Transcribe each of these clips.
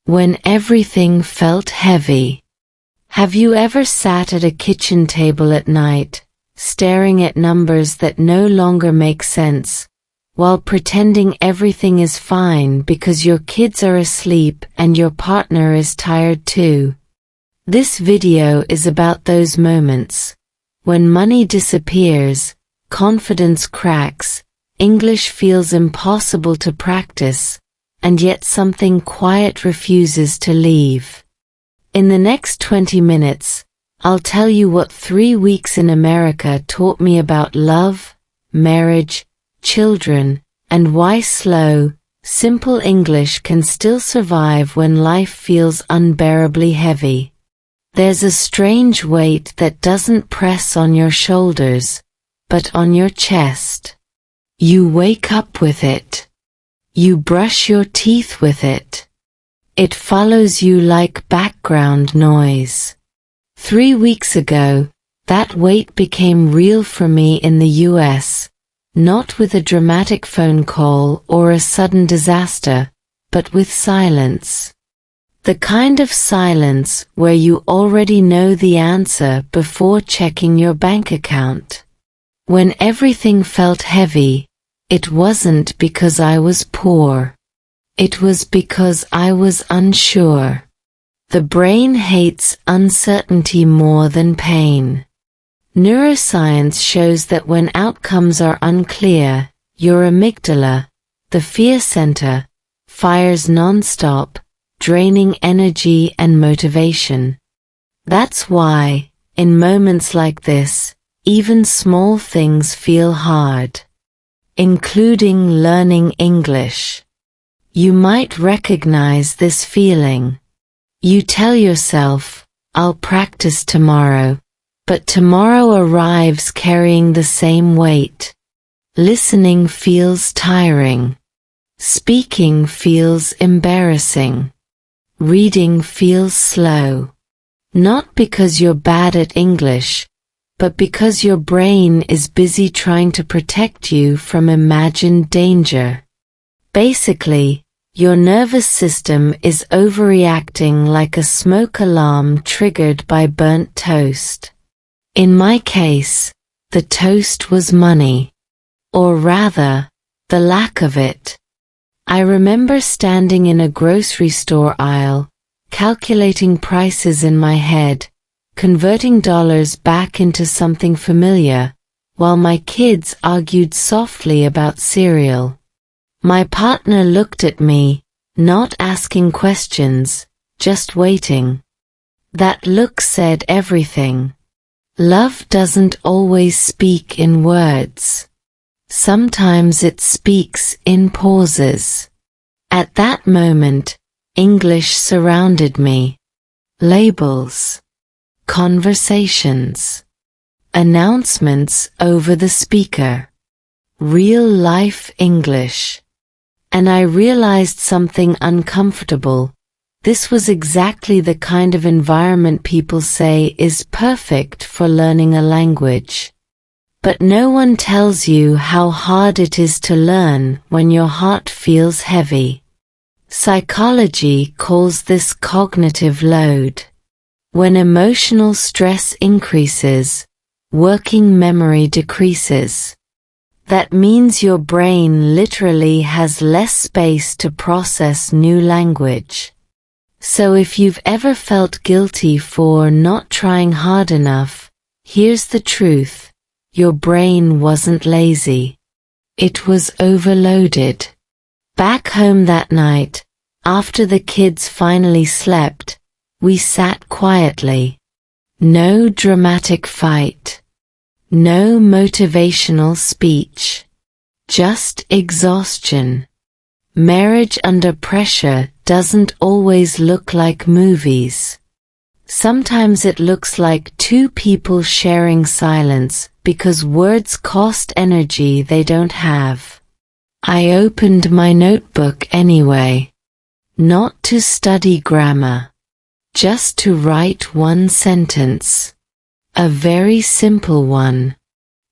When everything felt heavy. Have you ever sat at a kitchen table at night, staring at numbers that no longer make sense, while pretending everything is fine because your kids are asleep and your partner is tired too? This video is about those moments. When money disappears, confidence cracks, English feels impossible to practice, and yet something quiet refuses to leave. In the next 20 minutes, I'll tell you what 3 weeks in America taught me about love, marriage, children, and why slow, simple English can still survive when life feels unbearably heavy. There's a strange weight that doesn't press on your shoulders, but on your chest. You wake up with it. You brush your teeth with it. It follows you like background noise. 3 weeks ago, that weight became real for me in the US, not with a dramatic phone call or a sudden disaster, but with silence. The kind of silence where you already know the answer before checking your bank account. When everything felt heavy, it wasn't because I was poor. It was because I was unsure. The brain hates uncertainty more than pain. Neuroscience shows that when outcomes are unclear, your amygdala, the fear center, fires non-stop, draining energy and motivation. That's why, in moments like this, even small things feel hard. Including learning English. You might recognize this feeling. You tell yourself, I'll practice tomorrow, but tomorrow arrives carrying the same weight. Listening feels tiring. Speaking feels embarrassing. Reading feels slow. Not because you're bad at English, but because your brain is busy trying to protect you from imagined danger. Basically, your nervous system is overreacting like a smoke alarm triggered by burnt toast. In my case, the toast was money. Or rather, the lack of it. I remember standing in a grocery store aisle, calculating prices in my head, converting dollars back into something familiar, while my kids argued softly about cereal. My partner looked at me, not asking questions, just waiting. That look said everything. Love doesn't always speak in words. Sometimes it speaks in pauses. At that moment, English surrounded me. Labels. Conversations. Announcements over the speaker. Real-life English. And I realized something uncomfortable. This was exactly the kind of environment people say is perfect for learning a language. But no one tells you how hard it is to learn when your heart feels heavy. Psychology calls this cognitive load. When emotional stress increases, working memory decreases. That means your brain literally has less space to process new language. So if you've ever felt guilty for not trying hard enough, here's the truth. Your brain wasn't lazy. It was overloaded. Back home that night, after the kids finally slept, we sat quietly. No dramatic fight. No motivational speech. Just exhaustion. Marriage under pressure doesn't always look like movies. Sometimes it looks like two people sharing silence because words cost energy they don't have. I opened my notebook anyway. Not to study grammar. Just to write one sentence. A very simple one.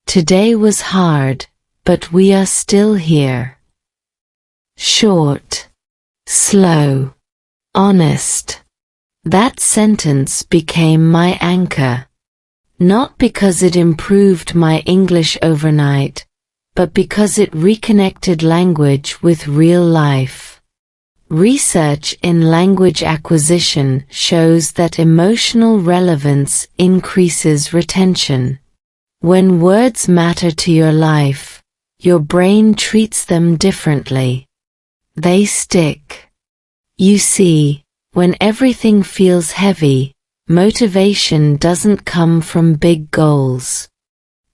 Today was hard, but we are still here. Short. Slow. Honest. That sentence became my anchor. Not because it improved my English overnight, but because it reconnected language with real life. Research in language acquisition shows that emotional relevance increases retention. When words matter to your life, your brain treats them differently. They stick. You see, when everything feels heavy, motivation doesn't come from big goals.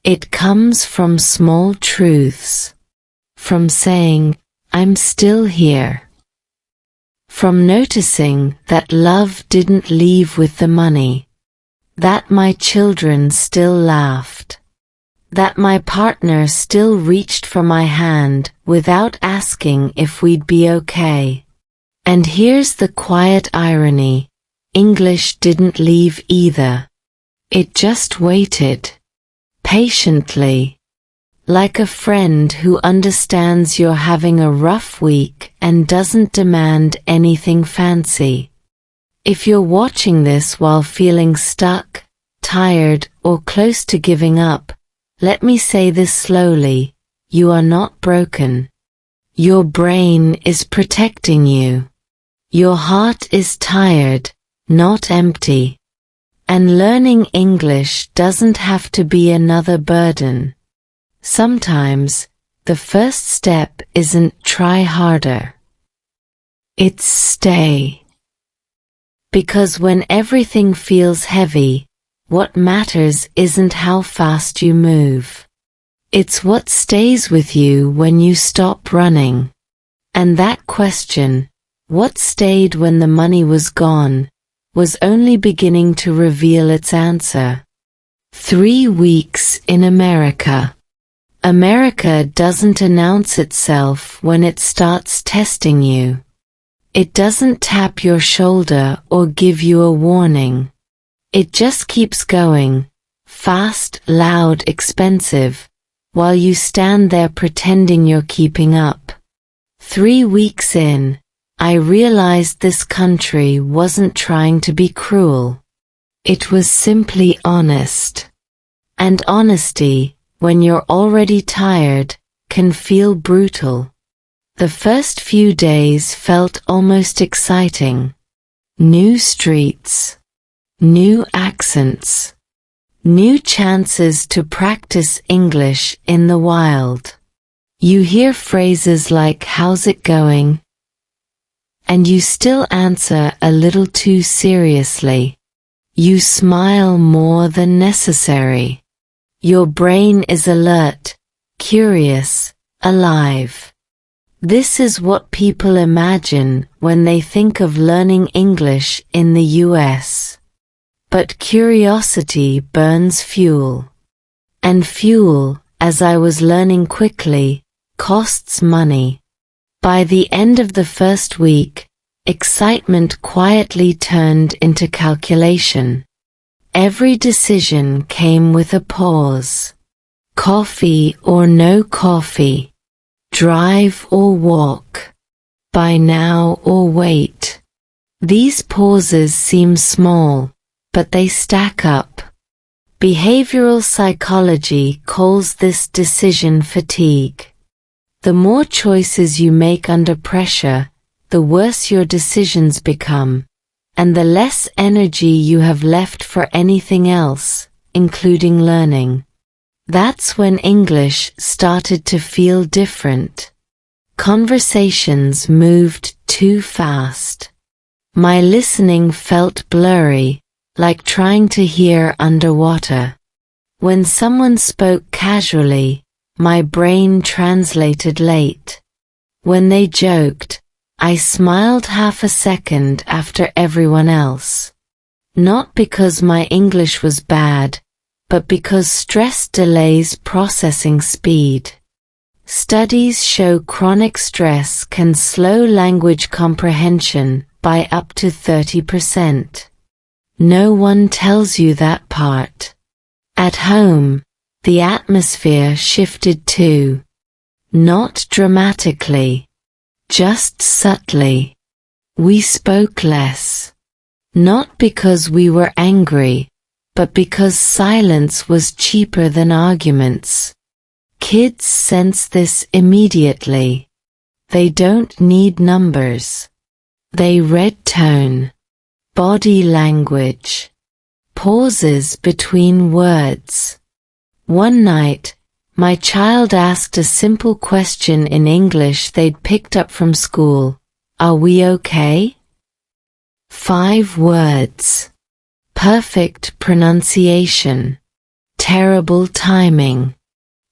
It comes from small truths. From saying, "I'm still here." From noticing that love didn't leave with the money. That my children still laughed. That my partner still reached for my hand without asking if we'd be okay. And here's the quiet irony. English didn't leave either. It just waited. Patiently. Like a friend who understands you're having a rough week and doesn't demand anything fancy. If you're watching this while feeling stuck, tired, or close to giving up, let me say this slowly: you are not broken. Your brain is protecting you. Your heart is tired, not empty. And learning English doesn't have to be another burden. Sometimes, the first step isn't try harder. It's stay. Because when everything feels heavy, what matters isn't how fast you move. It's what stays with you when you stop running. And that question, what stayed when the money was gone, was only beginning to reveal its answer. 3 weeks in America. America doesn't announce itself when it starts testing you. It doesn't tap your shoulder or give you a warning. It just keeps going, fast, loud, expensive, while you stand there pretending you're keeping up. 3 weeks in, I realized this country wasn't trying to be cruel. It was simply honest. And honesty, when you're already tired, can feel brutal. The first few days felt almost exciting. New streets. New accents. New chances to practice English in the wild. You hear phrases like "how's it going?" and you still answer a little too seriously. You smile more than necessary. Your brain is alert, curious, alive. This is what people imagine when they think of learning English in the US. But curiosity burns fuel. And fuel, as I was learning quickly, costs money. By the end of the first week, excitement quietly turned into calculation. Every decision came with a pause. Coffee or no coffee? Drive or walk? Buy now or wait? These pauses seem small, but they stack up. Behavioral psychology calls this decision fatigue. The more choices you make under pressure, the worse your decisions become, and the less energy you have left for anything else, including learning. That's when English started to feel different. Conversations moved too fast. My listening felt blurry, like trying to hear underwater. When someone spoke casually, my brain translated late. When they joked, I smiled half a second after everyone else. Not because my English was bad, but because stress delays processing speed. Studies show chronic stress can slow language comprehension by up to 30%. No one tells you that part. At home, the atmosphere shifted too. Not dramatically. Just subtly. We spoke less. Not because we were angry, but because silence was cheaper than arguments. Kids sense this immediately. They don't need numbers. They read tone, body language, pauses between words. One night, my child asked a simple question in English they'd picked up from school. Are we okay? 5 words. Perfect pronunciation. Terrible timing.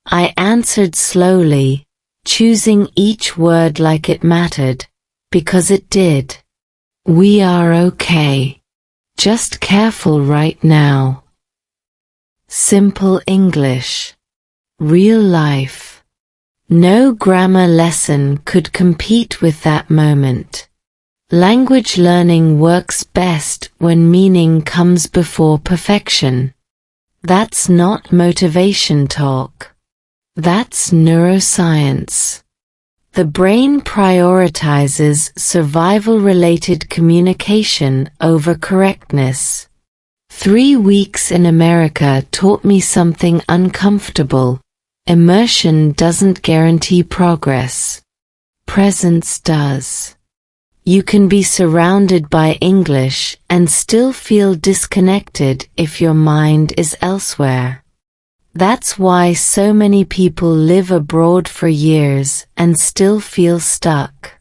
I answered slowly, choosing each word like it mattered, because it did. We are okay. Just careful right now. Simple English. Real life. No grammar lesson could compete with that moment. Language learning works best when meaning comes before perfection. That's not motivation talk. That's neuroscience. The brain prioritizes survival-related communication over correctness. 3 weeks in America taught me something uncomfortable. Immersion doesn't guarantee progress. Presence does. You can be surrounded by English and still feel disconnected if your mind is elsewhere. That's why so many people live abroad for years and still feel stuck.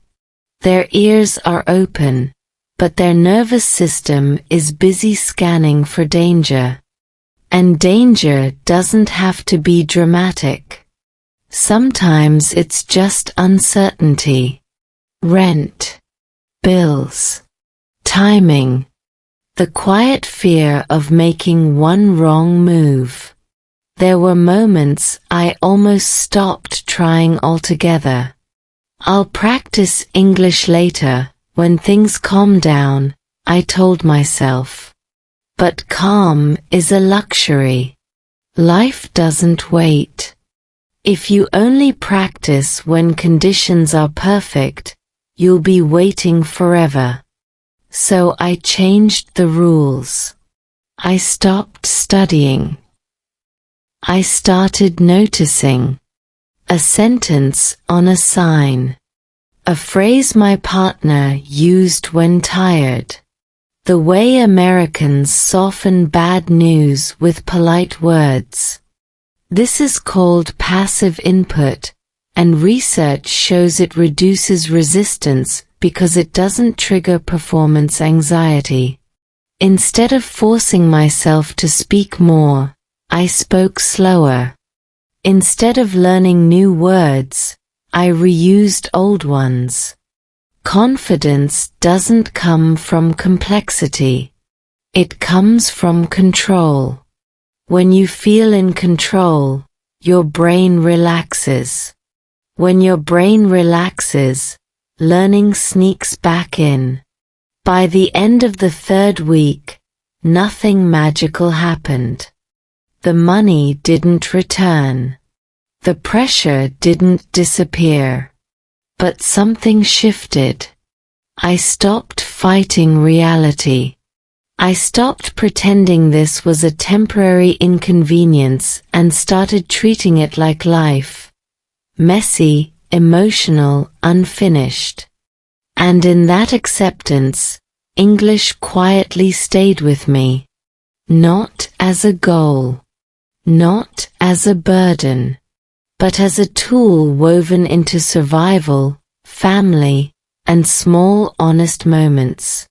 Their ears are open, but their nervous system is busy scanning for danger. And danger doesn't have to be dramatic. Sometimes it's just uncertainty. Rent. Bills. Timing. The quiet fear of making one wrong move. There were moments I almost stopped trying altogether. I'll practice English later, when things calm down, I told myself. But calm is a luxury. Life doesn't wait. If you only practice when conditions are perfect, you'll be waiting forever. So I changed the rules. I stopped studying. I started noticing. A sentence on a sign. A phrase my partner used when tired. The way Americans soften bad news with polite words. This is called passive input, and research shows it reduces resistance because it doesn't trigger performance anxiety. Instead of forcing myself to speak more, I spoke slower. Instead of learning new words, I reused old ones. Confidence doesn't come from complexity. It comes from control. When you feel in control, your brain relaxes. When your brain relaxes, learning sneaks back in. By the end of the 3rd week, nothing magical happened. The money didn't return. The pressure didn't disappear. But something shifted. I stopped fighting reality. I stopped pretending this was a temporary inconvenience and started treating it like life. Messy, emotional, unfinished. And in that acceptance, English quietly stayed with me. Not as a goal. Not as a burden. But as a tool woven into survival, family, and small honest moments.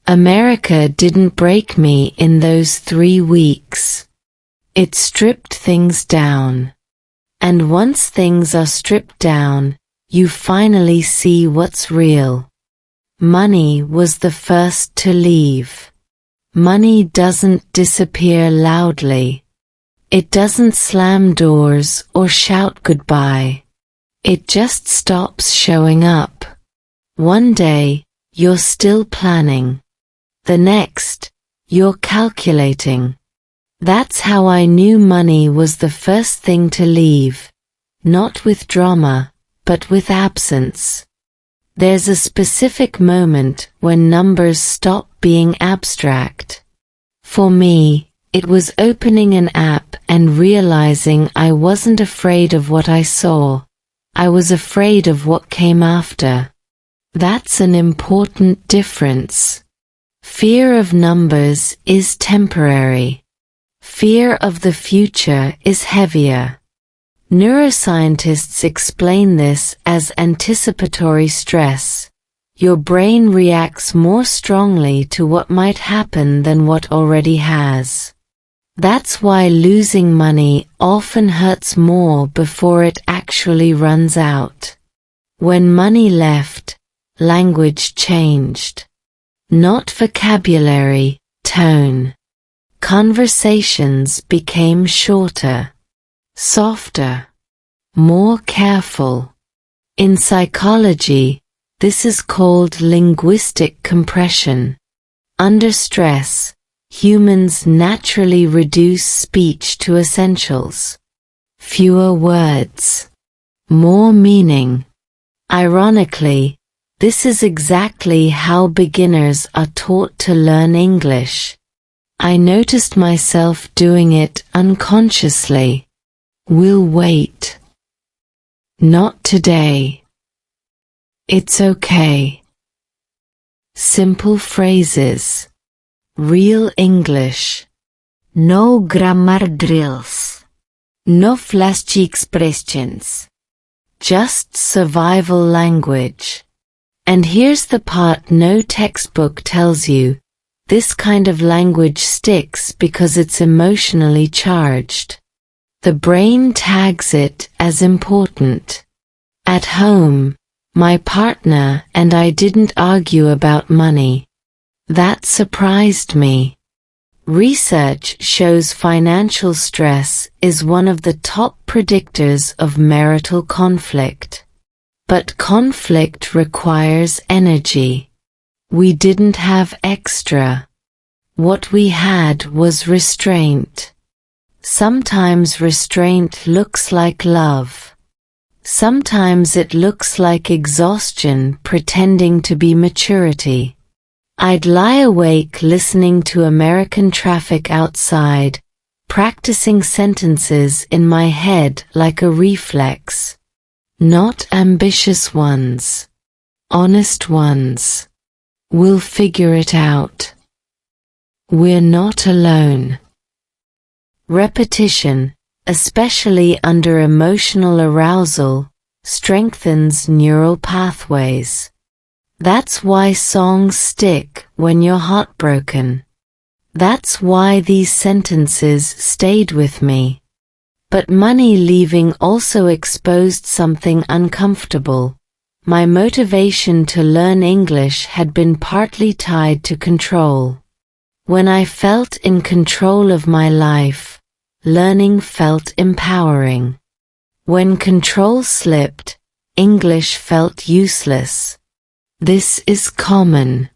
America didn't break me in those 3 weeks. It stripped things down. And once things are stripped down, you finally see what's real. Money was the first to leave. Money doesn't disappear loudly. It doesn't slam doors or shout goodbye. It just stops showing up. One day, you're still planning. The next, you're calculating. That's how I knew money was the first thing to leave. Not with drama, but with absence. There's a specific moment when numbers stop being abstract. For me, it was opening an app and realizing I wasn't afraid of what I saw. I was afraid of what came after. That's an important difference. Fear of numbers is temporary. Fear of the future is heavier. Neuroscientists explain this as anticipatory stress. Your brain reacts more strongly to what might happen than what already has. That's why losing money often hurts more before it actually runs out. When money left, language changed. Not vocabulary, tone. Conversations became shorter, softer, more careful. In psychology, this is called linguistic compression. Under stress, humans naturally reduce speech to essentials. Fewer words, more meaning. Ironically, this is exactly how beginners are taught to learn English. I noticed myself doing it unconsciously. We'll wait. Not today. It's okay. Simple phrases. Real English. No grammar drills. No flashy expressions. Just survival language. And here's the part no textbook tells you. This kind of language sticks because it's emotionally charged. The brain tags it as important. At home, my partner and I didn't argue about money. That surprised me. Research shows financial stress is one of the top predictors of marital conflict. But conflict requires energy. We didn't have extra. What we had was restraint. Sometimes restraint looks like love. Sometimes it looks like exhaustion pretending to be maturity. I'd lie awake listening to American traffic outside, practicing sentences in my head like a reflex. Not ambitious ones. Honest ones. We'll figure it out. We're not alone. Repetition, especially under emotional arousal, strengthens neural pathways. That's why songs stick when you're heartbroken. That's why these sentences stayed with me. But money leaving also exposed something uncomfortable. My motivation to learn English had been partly tied to control. When I felt in control of my life, learning felt empowering. When control slipped, English felt useless. This is common.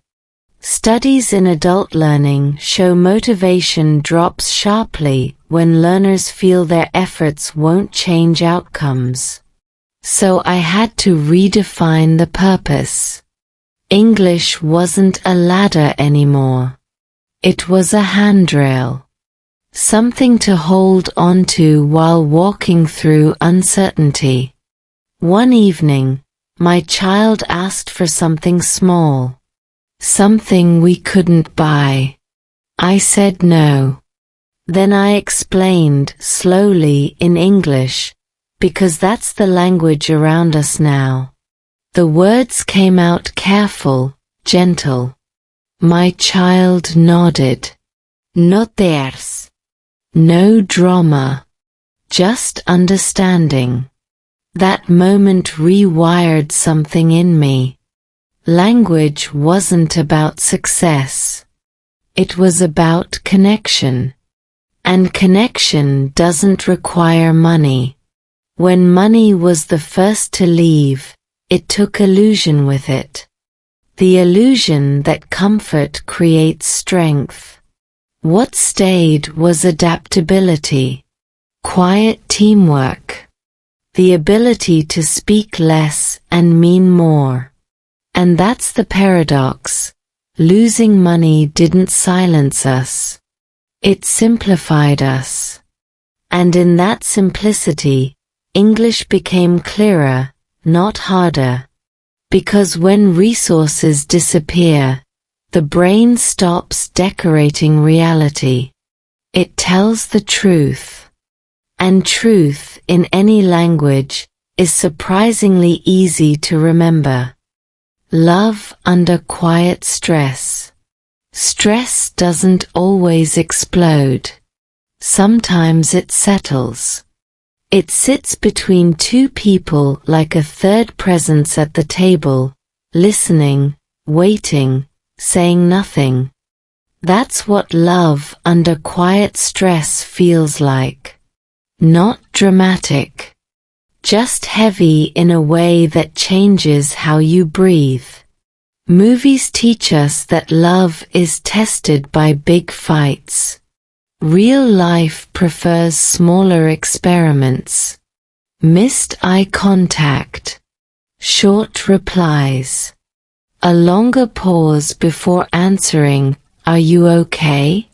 Studies in adult learning show motivation drops sharply when learners feel their efforts won't change outcomes. So I had to redefine the purpose. English wasn't a ladder anymore. It was a handrail. Something to hold onto while walking through uncertainty. One evening, my child asked for something small. Something we couldn't buy. I said no. Then I explained slowly in English, because that's the language around us now. The words came out careful, gentle. My child nodded. Not theirs. No drama. Just understanding. That moment rewired something in me. Language wasn't about success. It was about connection. And connection doesn't require money. When money was the first to leave, it took illusion with it. The illusion that comfort creates strength. What stayed was adaptability. Quiet teamwork. The ability to speak less and mean more. And that's the paradox. Losing money didn't silence us. It simplified us. And in that simplicity, English became clearer, not harder. Because when resources disappear, the brain stops decorating reality. It tells the truth. And truth, in any language, is surprisingly easy to remember. Love under quiet stress. Stress doesn't always explode. Sometimes it settles. It sits between two people like a third presence at the table, listening, waiting, saying nothing. That's what love under quiet stress feels like. Not dramatic. Just heavy in a way that changes how you breathe. Movies teach us that love is tested by big fights. Real life prefers smaller experiments. Missed eye contact. Short replies. A longer pause before answering, "Are you okay?"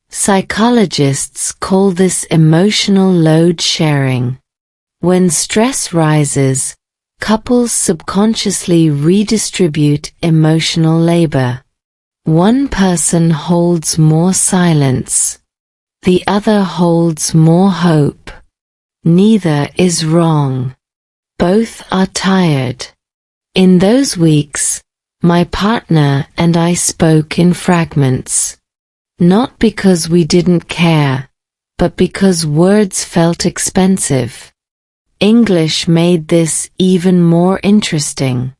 Psychologists call this emotional load sharing. When stress rises, couples subconsciously redistribute emotional labor. One person holds more silence. The other holds more hope. Neither is wrong. Both are tired. In those weeks, my partner and I spoke in fragments. Not because we didn't care, but because words felt expensive. English made this even more interesting.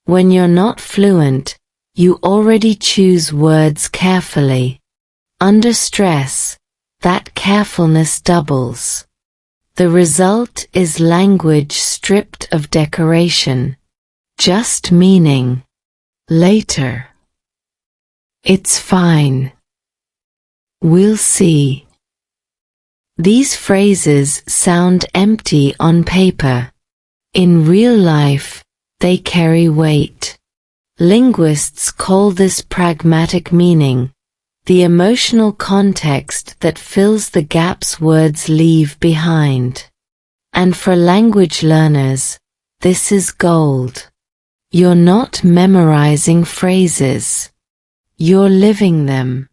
When you're not fluent, you already choose words carefully. Under stress, that carefulness doubles. The result is language stripped of decoration. Just meaning. Later. It's fine. We'll see. These phrases sound empty on paper. In real life, they carry weight. Linguists call this pragmatic meaning, the emotional context that fills the gaps words leave behind. And for language learners, this is gold. You're not memorizing phrases. You're living them.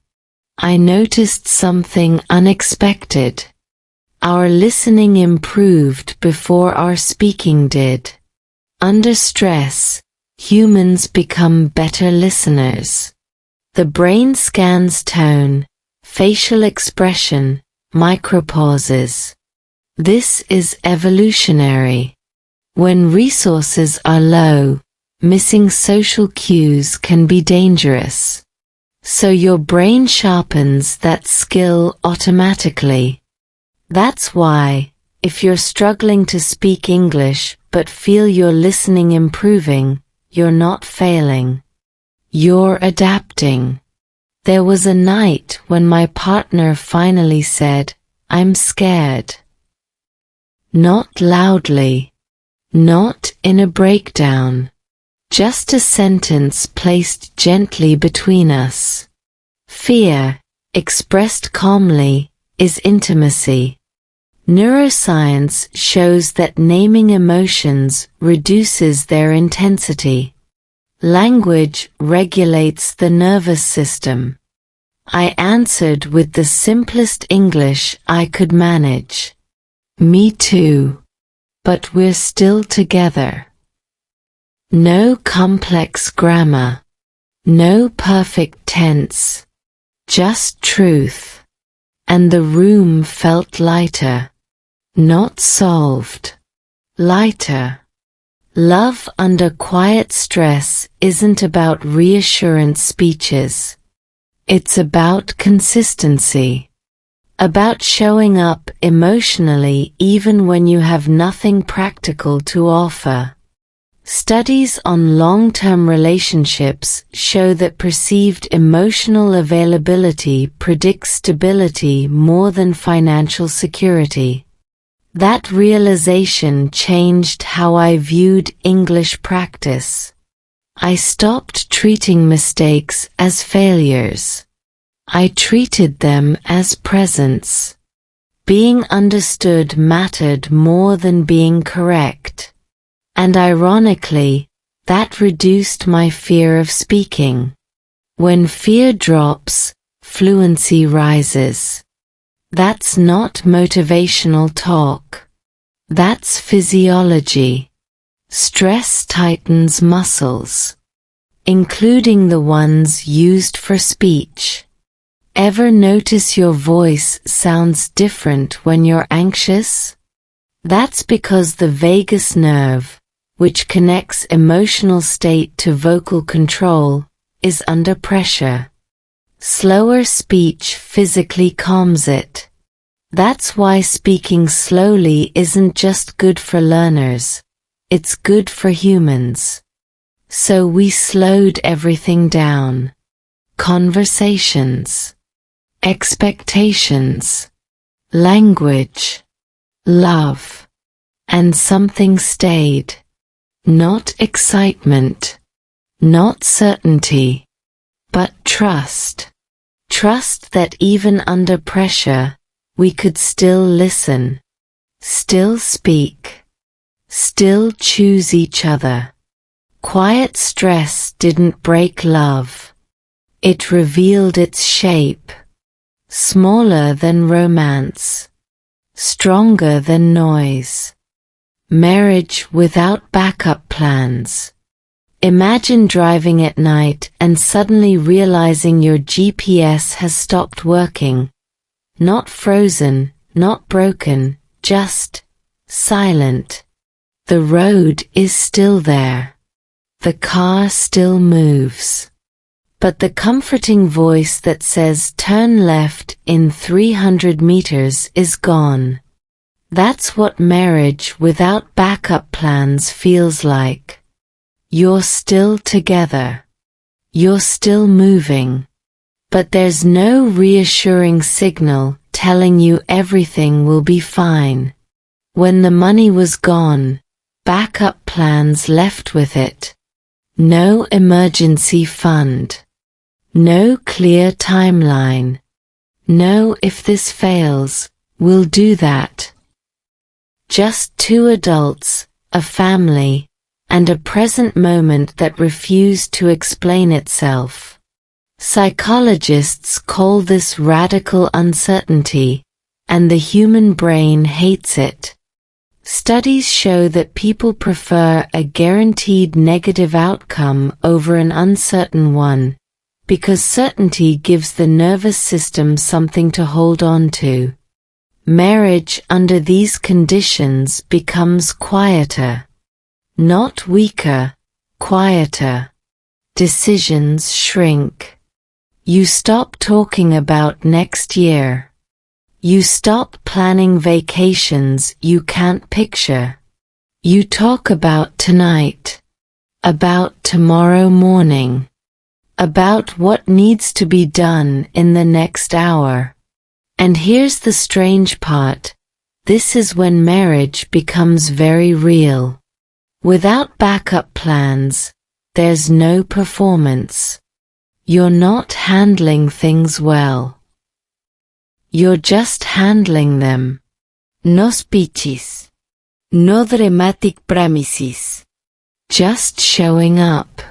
I noticed something unexpected. Our listening improved before our speaking did. Under stress, humans become better listeners. The brain scans tone, facial expression, micropauses. This is evolutionary. When resources are low, missing social cues can be dangerous. So your brain sharpens that skill automatically. That's why, if you're struggling to speak English but feel your listening improving, you're not failing. You're adapting. There was a night when my partner finally said, "I'm scared." Not loudly. Not in a breakdown. Just a sentence placed gently between us. Fear, expressed calmly, is intimacy. Neuroscience shows that naming emotions reduces their intensity. Language regulates the nervous system. I answered with the simplest English I could manage. Me too. But we're still together. No complex grammar. No perfect tense. Just truth. And the room felt lighter. Not solved. Lighter. Love under quiet stress isn't about reassurance speeches. It's about consistency. About showing up emotionally even when you have nothing practical to offer. Studies on long-term relationships show that perceived emotional availability predicts stability more than financial security. That realization changed how I viewed English practice. I stopped treating mistakes as failures. I treated them as presents. Being understood mattered more than being correct. And ironically, that reduced my fear of speaking. When fear drops, fluency rises. That's not motivational talk. That's physiology. Stress tightens muscles, including the ones used for speech. Ever notice your voice sounds different when you're anxious? That's because the vagus nerve, which connects emotional state to vocal control, is under pressure. Slower speech physically calms it. That's why speaking slowly isn't just good for learners, it's good for humans. So we slowed everything down. Conversations, expectations, language, love. And something stayed. Not excitement, not certainty, but trust. Trust that even under pressure, we could still listen, still speak, still choose each other. Quiet stress didn't break love. It revealed its shape. Smaller than romance. Stronger than noise. Marriage without backup plans. Imagine driving at night and suddenly realizing your GPS has stopped working. Not frozen, not broken, just silent. The road is still there. The car still moves. But the comforting voice that says turn left in 300 meters is gone. That's what marriage without backup plans feels like. You're still together. You're still moving. But there's no reassuring signal telling you everything will be fine. When the money was gone, backup plans left with it. No emergency fund. No clear timeline. No if this fails, we'll do that. Just two adults, a family, and a present moment that refused to explain itself. Psychologists call this radical uncertainty, and the human brain hates it. Studies show that people prefer a guaranteed negative outcome over an uncertain one, because certainty gives the nervous system something to hold on to. Marriage under these conditions becomes quieter. Not weaker, quieter. Decisions shrink. You stop talking about next year. You stop planning vacations you can't picture. You talk about tonight. About tomorrow morning. About what needs to be done in the next hour. And here's the strange part. This is when marriage becomes very real. Without backup plans, there's no performance. You're not handling things well. You're just handling them. No speeches. No dramatic premises. Just showing up.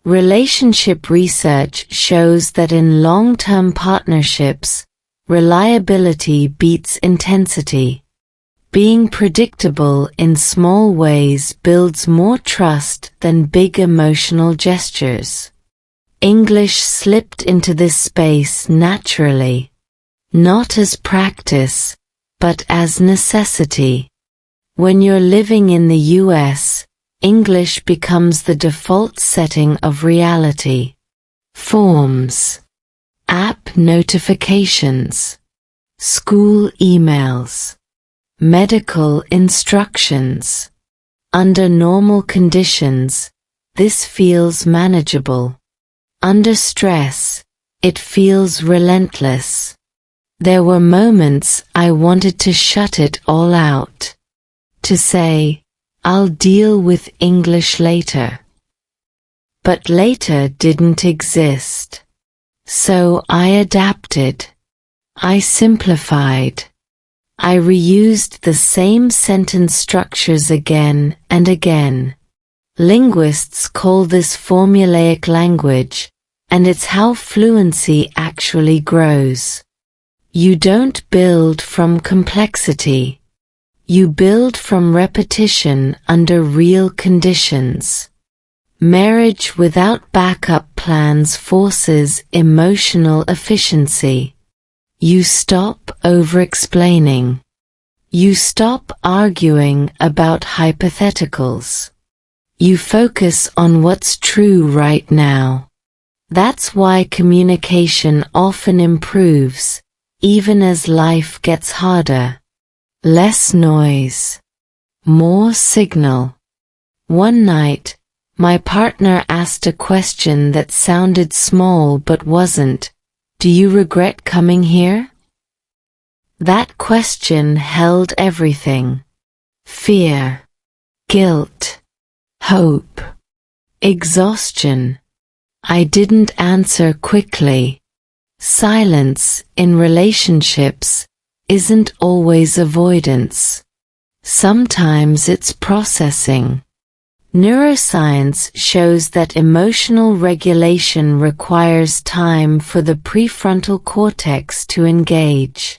Relationship research shows that in long-term partnerships, reliability beats intensity. Being predictable in small ways builds more trust than big emotional gestures. English slipped into this space naturally. Not as practice, but as necessity. When you're living in the US, English becomes the default setting of reality. Forms. App notifications. School emails. Medical instructions. Under normal conditions, this feels manageable. Under stress, it feels relentless. There were moments I wanted to shut it all out. To say, I'll deal with English later. but later didn't exist. So I adapted. I simplified. I reused the same sentence structures again and again. Linguists call this formulaic language, and it's how fluency actually grows. You don't build from complexity. You build from repetition under real conditions. Marriage without backup plans forces emotional efficiency. You stop over-explaining. You stop arguing about hypotheticals. You focus on what's true right now. That's why communication often improves, even as life gets harder. Less noise. More signal. One night, my partner asked a question that sounded small but wasn't. Do you regret coming here? That question held everything. Fear. Guilt. Hope. Exhaustion. I didn't answer quickly. Silence in relationships isn't always avoidance. Sometimes it's processing. Neuroscience shows that emotional regulation requires time for the prefrontal cortex to engage.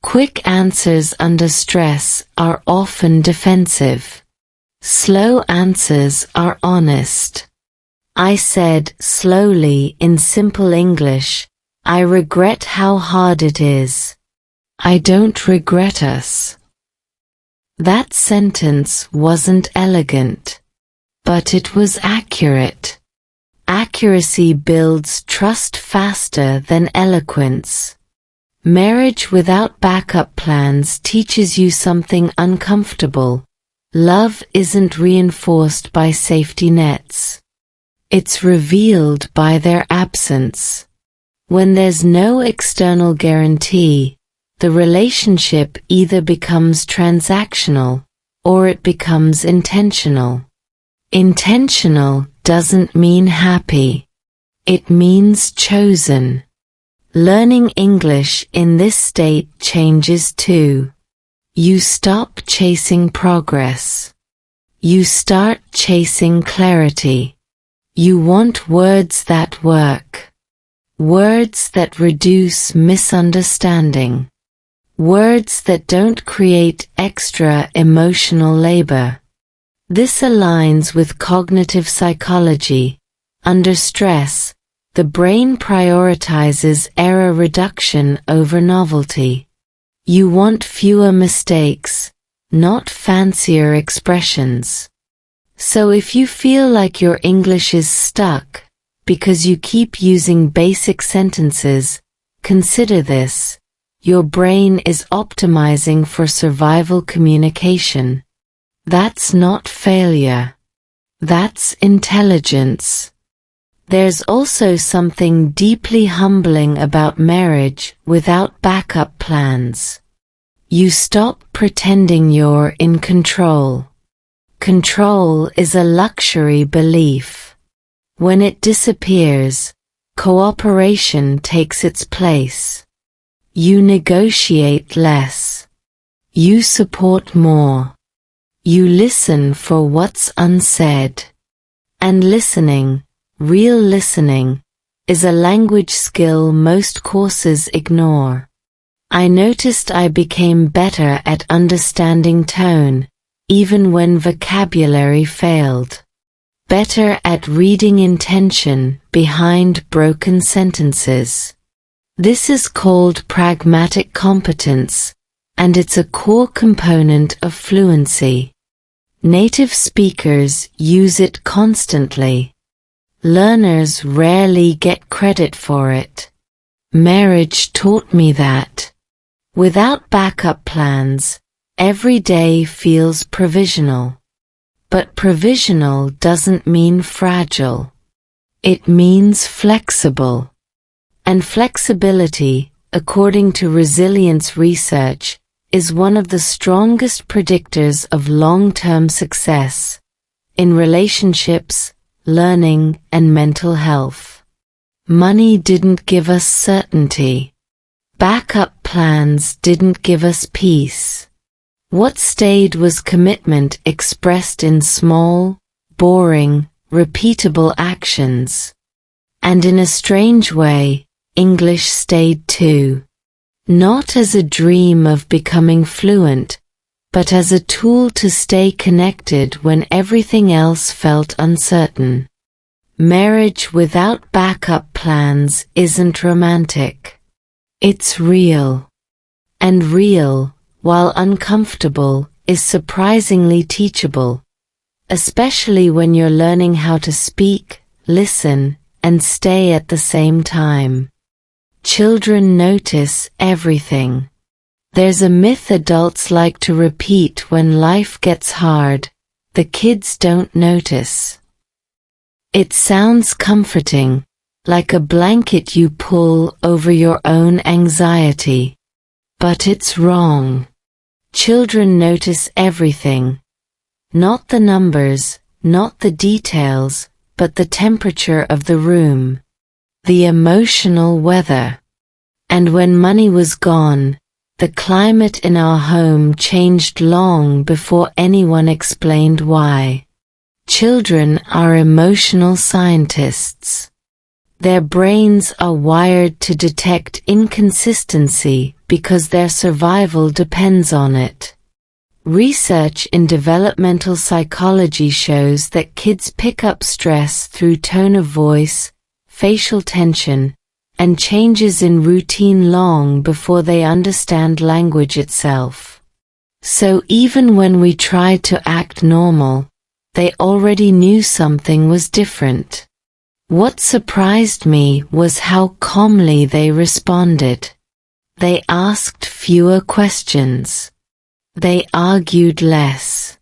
Quick answers under stress are often defensive. Slow answers are honest. I said slowly in simple English, I regret how hard it is. I don't regret us. That sentence wasn't elegant. But it was accurate. Accuracy builds trust faster than eloquence. Marriage without backup plans teaches you something uncomfortable. Love isn't reinforced by safety nets. It's revealed by their absence. When there's no external guarantee, the relationship either becomes transactional, or it becomes intentional. Intentional doesn't mean happy. It means chosen. Learning English in this state changes too. You stop chasing progress. You start chasing clarity. You want words that work. Words that reduce misunderstanding. Words that don't create extra emotional labor. This aligns with cognitive psychology. Under stress, the brain prioritizes error reduction over novelty. You want fewer mistakes, not fancier expressions. So if you feel like your English is stuck because you keep using basic sentences, consider this. Your brain is optimizing for survival communication. That's not failure. That's intelligence. There's also something deeply humbling about marriage without backup plans. You stop pretending you're in control. Control is a luxury belief. When it disappears, cooperation takes its place. You negotiate less. You support more. You listen for what's unsaid. And listening, real listening, is a language skill most courses ignore. I noticed I became better at understanding tone, even when vocabulary failed. Better at reading intention behind broken sentences. This is called pragmatic competence, and it's a core component of fluency. Native speakers use it constantly. Learners rarely get credit for it. Marriage taught me that. Without backup plans, every day feels provisional. But provisional doesn't mean fragile. It means flexible. And flexibility, according to resilience research, is one of the strongest predictors of long-term success in relationships, learning, and mental health. Money didn't give us certainty. Backup plans didn't give us peace. What stayed was commitment expressed in small, boring, repeatable actions. And in a strange way, English stayed too. Not as a dream of becoming fluent, but as a tool to stay connected when everything else felt uncertain. Marriage without backup plans isn't romantic. It's real. And real, while uncomfortable, is surprisingly teachable, especially when you're learning how to speak, listen, and stay at the same time. Children notice everything. There's a myth adults like to repeat when life gets hard: the kids don't notice. It sounds comforting, like a blanket you pull over your own anxiety. But it's wrong. Children notice everything. Not the numbers, not the details, but the temperature of the room. The emotional weather. And when money was gone, the climate in our home changed long before anyone explained why. Children are emotional scientists. Their brains are wired to detect inconsistency because their survival depends on it. Research in developmental psychology shows that kids pick up stress through tone of voice, facial tension, and changes in routine long before they understand language itself. So even when we tried to act normal, they already knew something was different. What surprised me was how calmly they responded. They asked fewer questions. They argued less.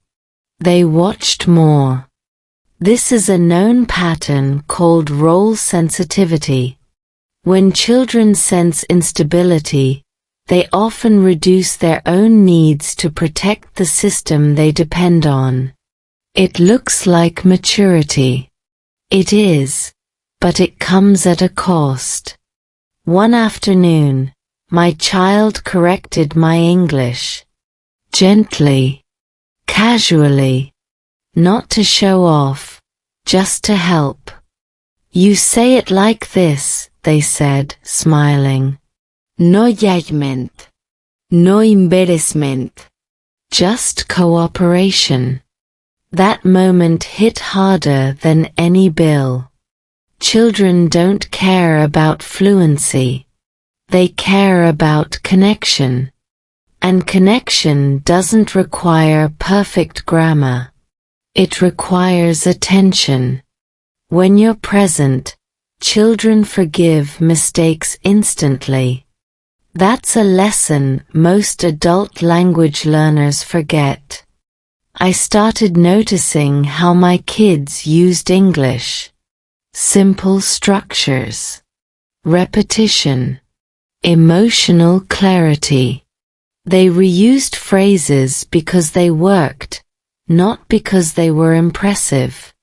They watched more. This is a known pattern called role sensitivity. When children sense instability, they often reduce their own needs to protect the system they depend on. It looks like maturity. It is, but it comes at a cost. One afternoon, my child corrected my English. Gently, casually, not to show off, just to help. "You say it like this," they said, smiling. "No judgment. No embarrassment. Just cooperation." That moment hit harder than any bill. Children don't care about fluency. They care about connection. And connection doesn't require perfect grammar. It requires attention. When you're present, children forgive mistakes instantly. That's a lesson most adult language learners forget. I started noticing how my kids used English. Simple structures. Repetition. Emotional clarity. They reused phrases because they worked, not because they were impressive.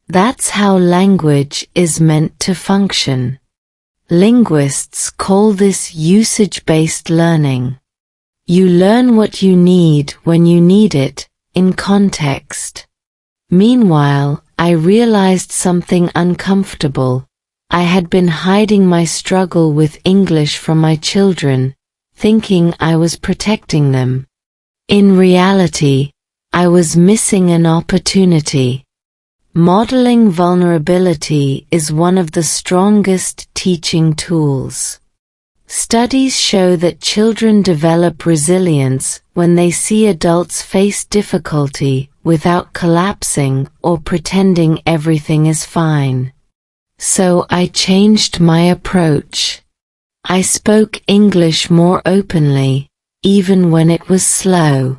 That's how language is meant to function. Linguists call this usage-based learning. You learn what you need when you need it, in context. Meanwhile, I realized something uncomfortable. I had been hiding my struggle with English from my children, thinking I was protecting them. In reality, I was missing an opportunity. Modeling vulnerability is one of the strongest teaching tools. Studies show that children develop resilience when they see adults face difficulty without collapsing or pretending everything is fine. So I changed my approach. I spoke English more openly, even when it was slow.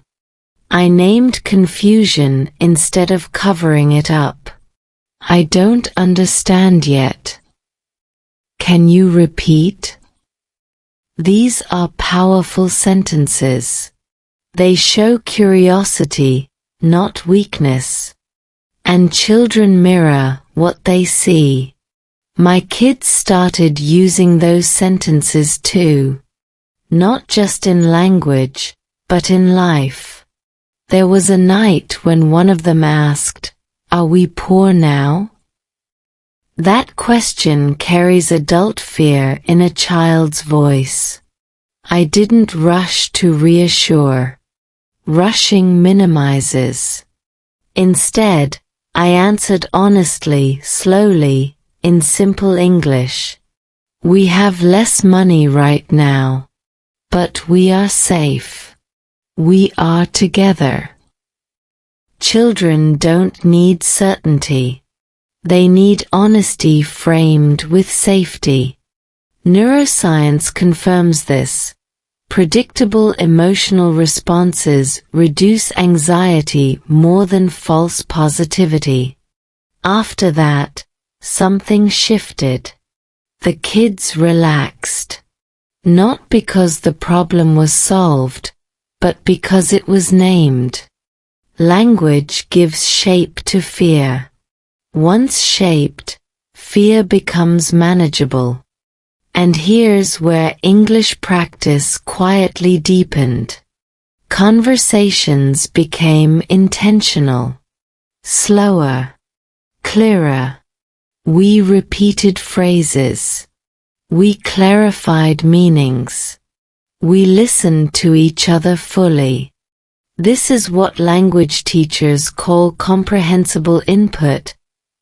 I named confusion instead of covering it up. "I don't understand yet. Can you repeat?" These are powerful sentences. They show curiosity, not weakness. And children mirror what they see. My kids started using those sentences too. Not just in language, but in life. There was a night when one of them asked, "Are we poor now?" That question carries adult fear in a child's voice. I didn't rush to reassure. Rushing minimizes. Instead, I answered honestly, slowly, in simple English. We have less money right now. But we are safe. We are together. Children don't need certainty. They need honesty framed with safety. Neuroscience confirms this. Predictable emotional responses reduce anxiety more than false positivity. After that, something shifted. The kids relaxed. Not because the problem was solved, but because it was named. Language gives shape to fear. Once shaped, fear becomes manageable. And here's where English practice quietly deepened. Conversations became intentional. Slower. Clearer. We repeated phrases. We clarified meanings. We listened to each other fully. This is what language teachers call comprehensible input,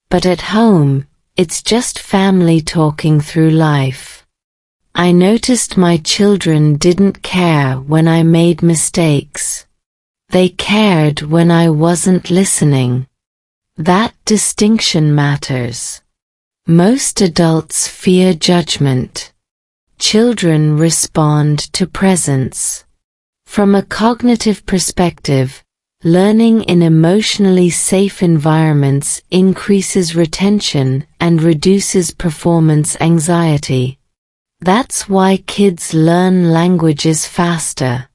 but at home, it's just family talking through life. I noticed my children didn't care when I made mistakes. They cared when I wasn't listening. That distinction matters. Most adults fear judgment. Children respond to presence. From a cognitive perspective, learning in emotionally safe environments increases retention and reduces performance anxiety. That's why kids learn languages faster.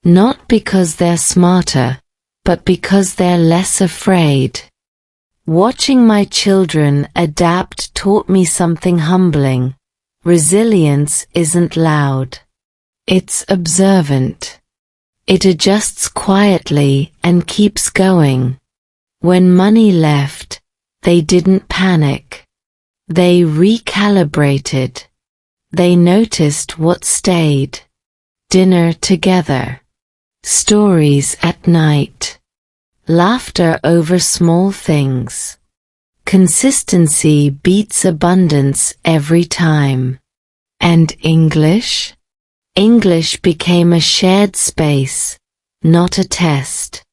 Not because they're smarter, but because they're less afraid. Watching my children adapt taught me something humbling. Resilience isn't loud. It's observant. It adjusts quietly and keeps going. When money left, they didn't panic. They recalibrated. They noticed what stayed. Dinner together. Stories at night. Laughter over small things. Consistency beats abundance every time. And English? English became a shared space, not a test.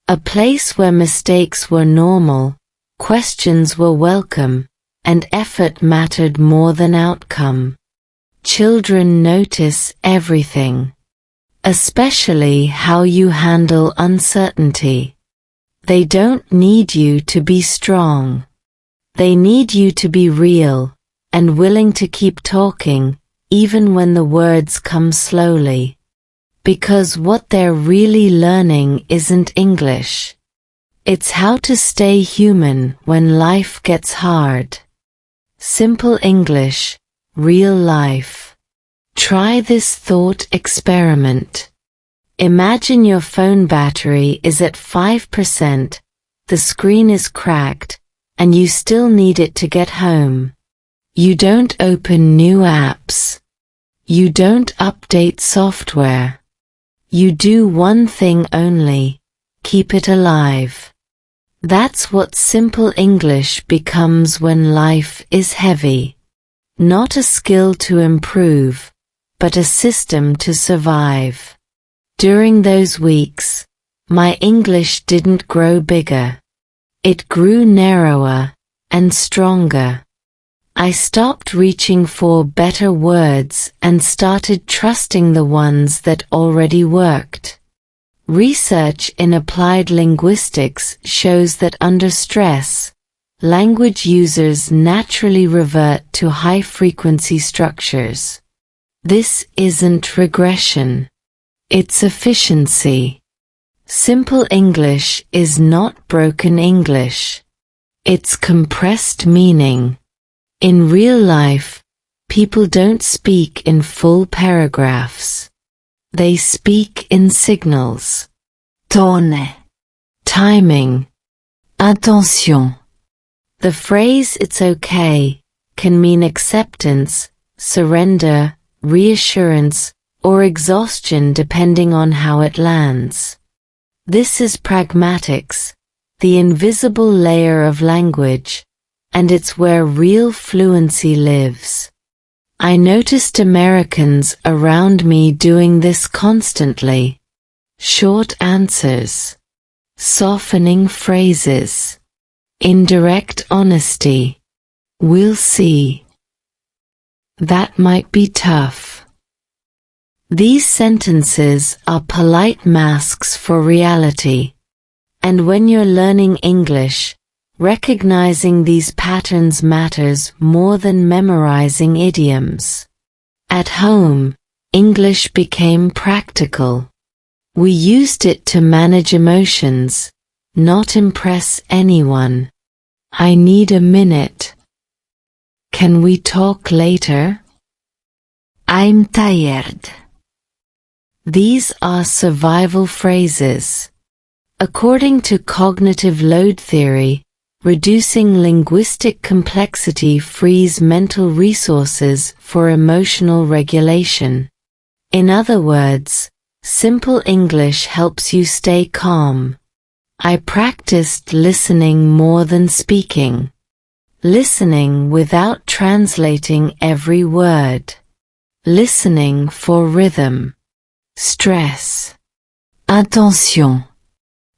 A place where mistakes were normal, questions were welcome, and effort mattered more than outcome. Children notice everything. Especially how you handle uncertainty. They don't need you to be strong. They need you to be real, and willing to keep talking, even when the words come slowly. Because what they're really learning isn't English. It's how to stay human when life gets hard. Simple English, real life. Try this thought experiment. Imagine your phone battery is at 5%, the screen is cracked, and you still need it to get home. You don't open new apps. You don't update software. You do one thing only, keep it alive. That's what simple English becomes when life is heavy. Not a skill to improve, but a system to survive. During those weeks, my English didn't grow bigger. It grew narrower and stronger. I stopped reaching for better words and started trusting the ones that already worked. Research in applied linguistics shows that under stress, language users naturally revert to high-frequency structures. This isn't regression. It's efficiency. Simple English is not broken English. It's compressed meaning. In real life, people don't speak in full paragraphs. They speak in signals. Tone. Timing. Intention. The phrase "it's okay" can mean acceptance, surrender, reassurance, or exhaustion depending on how it lands. This is pragmatics, the invisible layer of language, and it's where real fluency lives. I noticed Americans around me doing this constantly. Short answers. Softening phrases. Indirect honesty. "We'll see." That might be tough. These sentences are polite masks for reality. And when you're learning English, recognizing these patterns matters more than memorizing idioms. At home, English became practical. We used it to manage emotions, not impress anyone. "I need a minute. Can we talk later?" I'm tired. These are survival phrases. According to cognitive load theory, reducing linguistic complexity frees mental resources for emotional regulation. In other words, simple English helps you stay calm. I practiced listening more than speaking. Listening without translating every word. Listening for rhythm. Stress. Intention.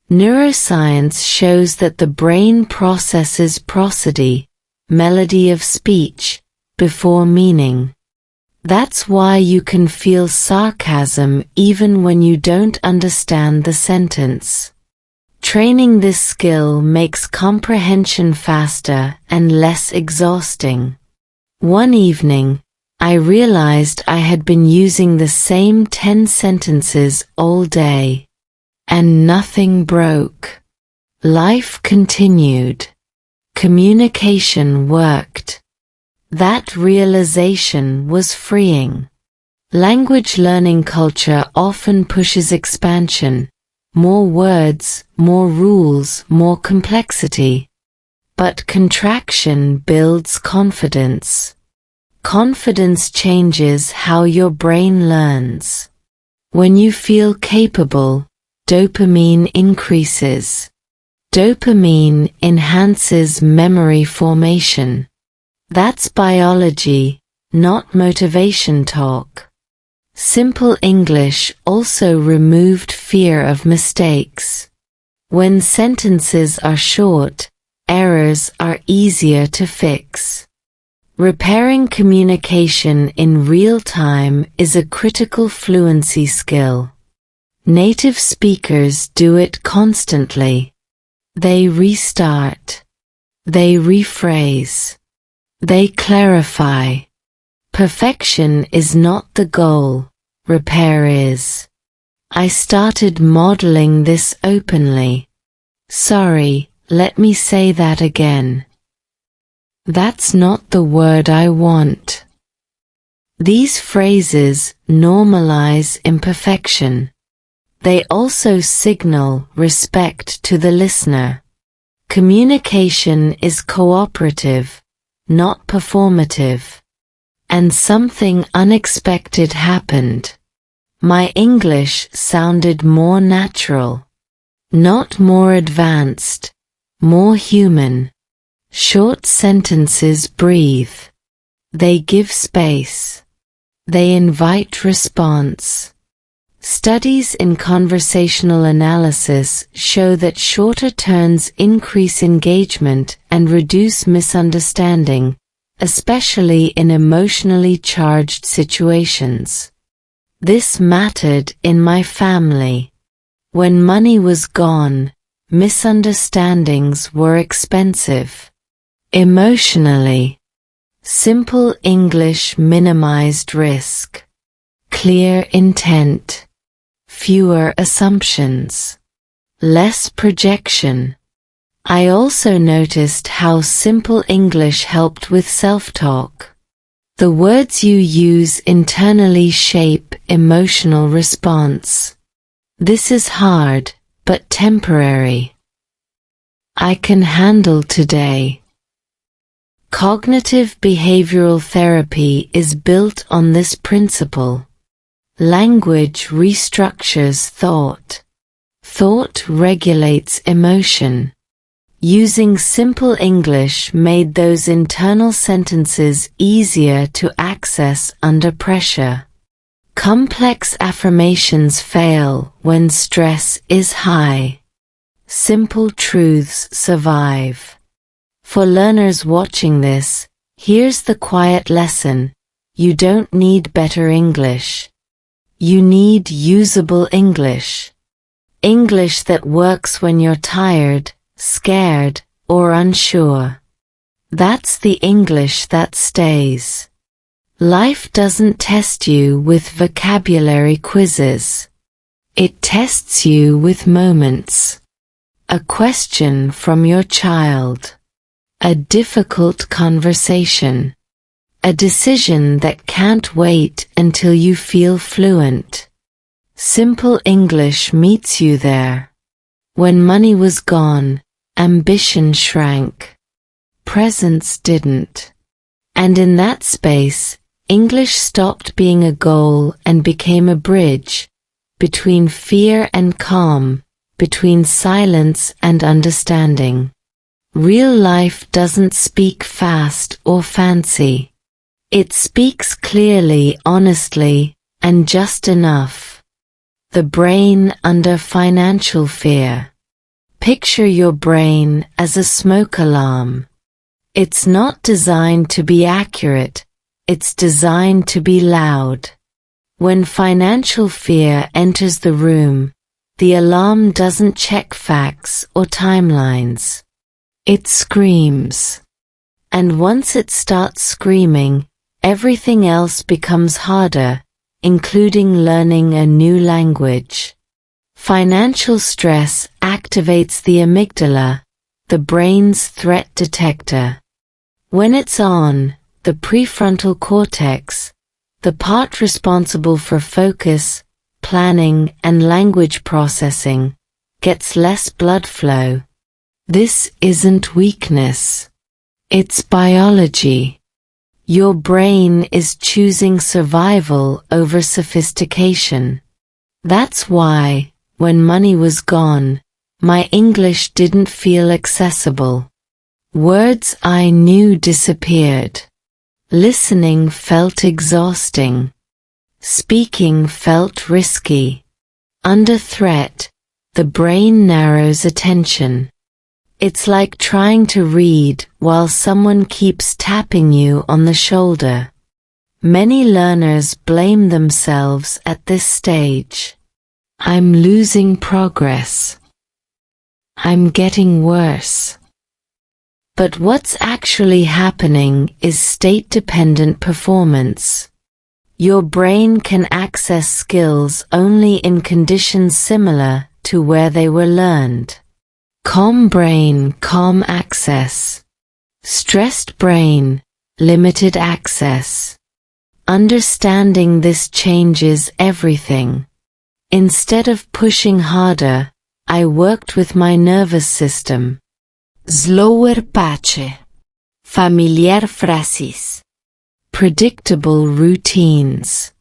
Neuroscience shows that the brain processes prosody, melody of speech, before meaning. That's why you can feel sarcasm even when you don't understand the sentence. Training this skill makes comprehension faster and less exhausting. One evening, I realized I had been using the same 10 sentences all day. And nothing broke. Life continued. Communication worked. That realization was freeing. Language learning culture often pushes expansion. More words, more rules, more complexity. But contraction builds confidence. Confidence changes how your brain learns. When you feel capable, dopamine increases. Dopamine enhances memory formation. That's biology, not motivation talk. Simple English also removed fear of mistakes. When sentences are short, errors are easier to fix. Repairing communication in real time is a critical fluency skill. Native speakers do it constantly. They restart. They rephrase. They clarify. Perfection is not the goal, repair is. I started modeling this openly. "Sorry, let me say that again. That's not the word I want." These phrases normalize imperfection. They also signal respect to the listener. Communication is cooperative, not performative. And something unexpected happened. My English sounded more natural. Not more advanced, more human. Short sentences breathe. They give space. They invite response. Studies in conversational analysis show that shorter turns increase engagement and reduce misunderstanding, especially in emotionally charged situations. This mattered in my family. When money was gone, misunderstandings were expensive. Emotionally, simple English minimized risk. Clear intent. Fewer assumptions. Less projection. I also noticed how simple English helped with self-talk. The words you use internally shape emotional response. This is hard, but temporary. I can handle today. Cognitive behavioral therapy is built on this principle. Language restructures thought. Thought regulates emotion. Using simple English made those internal sentences easier to access under pressure. Complex affirmations fail when stress is high. Simple truths survive. For learners watching this, here's the quiet lesson: you don't need better English. You need usable English. English that works when you're tired, scared, or unsure. That's the English that stays. Life doesn't test you with vocabulary quizzes. It tests you with moments. A question from your child. A difficult conversation. A decision that can't wait until you feel fluent. Simple English meets you there. When money was gone, ambition shrank. Presence didn't. And in that space, English stopped being a goal and became a bridge, between fear and calm, between silence and understanding. Real life doesn't speak fast or fancy. It speaks clearly, honestly, and just enough. The brain under financial fear. Picture your brain as a smoke alarm. It's not designed to be accurate. It's designed to be loud. When financial fear enters the room, the alarm doesn't check facts or timelines. It screams. And once it starts screaming, everything else becomes harder, including learning a new language. Financial stress activates the amygdala, the brain's threat detector. When it's on, the prefrontal cortex, the part responsible for focus, planning, and language processing, gets less blood flow. This isn't weakness. It's biology. Your brain is choosing survival over sophistication. That's why, when money was gone, my English didn't feel accessible. Words I knew disappeared. Listening felt exhausting. Speaking felt risky. Under threat, the brain narrows attention. It's like trying to read while someone keeps tapping you on the shoulder. Many learners blame themselves at this stage. I'm losing progress. I'm getting worse. But what's actually happening is state-dependent performance. Your brain can access skills only in conditions similar to where they were learned. Calm brain, calm access. Stressed brain, limited access. Understanding this changes everything. Instead of pushing harder, I worked with my nervous system. Slower pace. Familiar phrases. Predictable routines.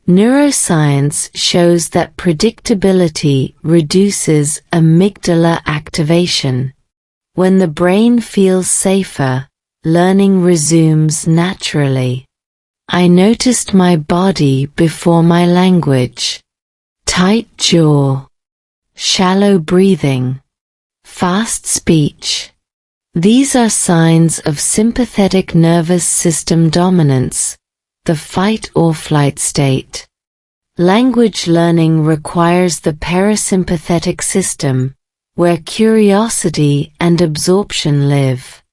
Neuroscience shows that predictability reduces amygdala activation. When the brain feels safer, learning resumes naturally. I noticed my body before my language. Tight jaw. Shallow breathing. Fast speech. These are signs of sympathetic nervous system dominance, the fight-or-flight state. Language learning requires the parasympathetic system, where curiosity and absorption live.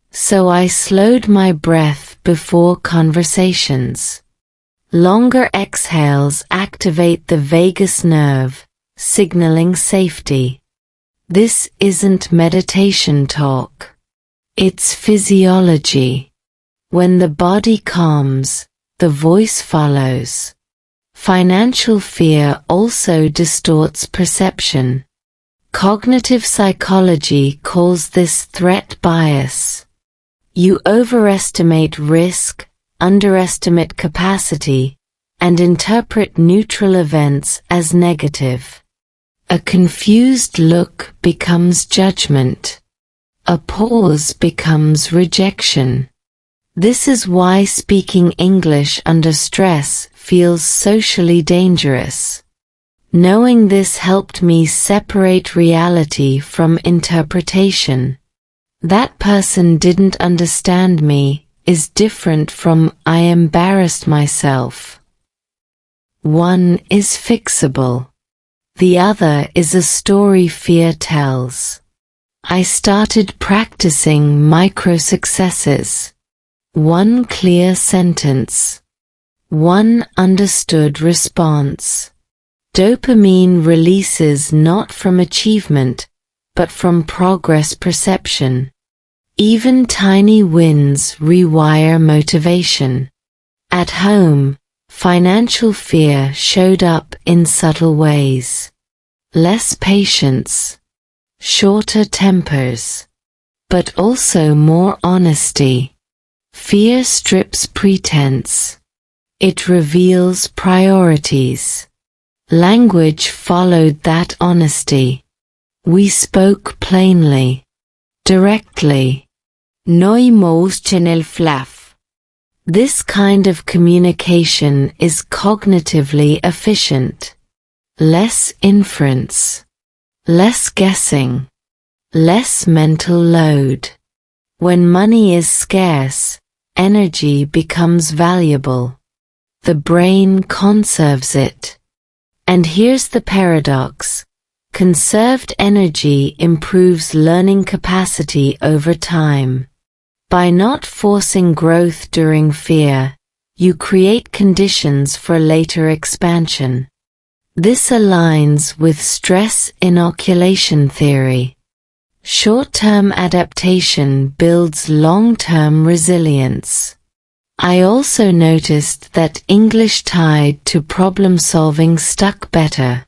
So I slowed my breath before conversations. Longer exhales activate the vagus nerve, signaling safety. This isn't meditation talk. It's physiology. When the body calms, the voice follows. Financial fear also distorts perception. Cognitive psychology calls this threat bias. You overestimate risk, underestimate capacity, and interpret neutral events as negative. A confused look becomes judgment. A pause becomes rejection. This is why speaking English under stress feels socially dangerous. Knowing this helped me separate reality from interpretation. That person didn't understand me is different from I embarrassed myself. One is fixable. The other is a story fear tells. I started practicing micro-successes. One clear sentence. One understood response. Dopamine releases not from achievement, but from progress perception. Even tiny wins rewire motivation. At home, financial fear showed up in subtle ways. Less patience, shorter tempers, but also more honesty. Fear strips pretense. It reveals priorities. Language followed that honesty. We spoke plainly, directly. No emotion el fluff. This kind of communication is cognitively efficient. Less inference. Less guessing. Less mental load. When money is scarce, energy becomes valuable. The brain conserves it. And here's the paradox. Conserved energy improves learning capacity over time. By not forcing growth during fear, you create conditions for later expansion. This aligns with stress inoculation theory. Short-term adaptation builds long-term resilience. I also noticed that English tied to problem-solving stuck better.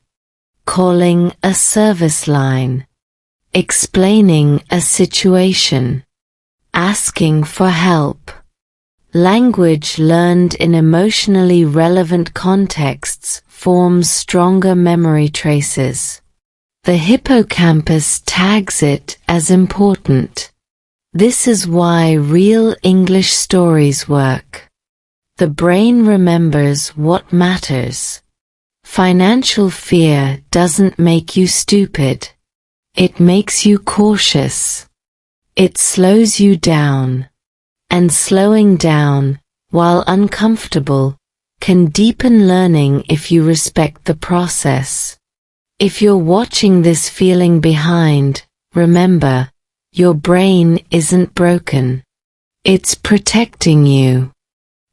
Calling a service line. Explaining a situation. Asking for help. Language learned in emotionally relevant contexts forms stronger memory traces. The hippocampus tags it as important. This is why real English stories work. The brain remembers what matters. Financial fear doesn't make you stupid. It makes you cautious. It slows you down. And slowing down, while uncomfortable, can deepen learning if you respect the process. If you're watching this feeling behind, remember, your brain isn't broken. It's protecting you.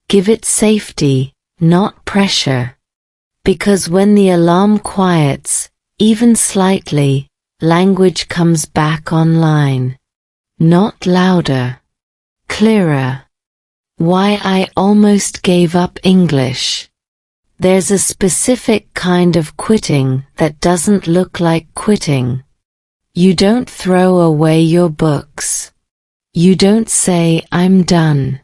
Give it safety, not pressure. Because when the alarm quiets, even slightly, language comes back online. Not louder. Clearer. Why I almost gave up English. There's a specific kind of quitting that doesn't look like quitting. You don't throw away your books. You don't say, I'm done.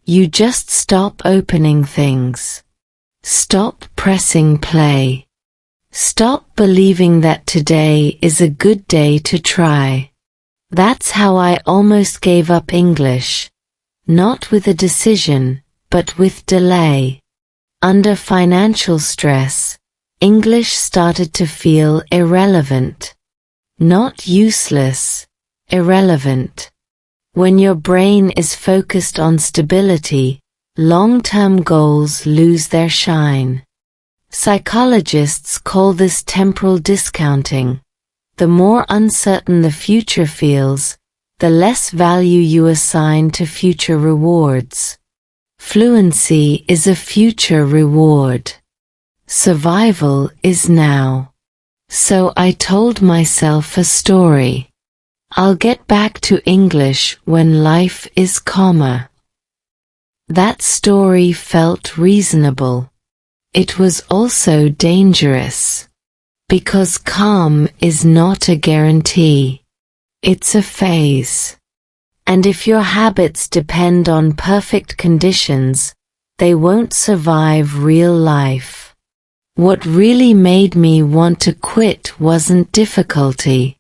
You just stop opening things. Stop pressing play. Stop believing that today is a good day to try. That's how I almost gave up English. Not with a decision, but with delay. Under financial stress, English started to feel irrelevant. Not useless, irrelevant. When your brain is focused on stability, long-term goals lose their shine. Psychologists call this temporal discounting. The more uncertain the future feels, the less value you assign to future rewards. Fluency is a future reward. Survival is now. So I told myself a story. I'll get back to English when life is calmer. That story felt reasonable. It was also dangerous. Because calm is not a guarantee. It's a phase. And if your habits depend on perfect conditions, they won't survive real life. What really made me want to quit wasn't difficulty.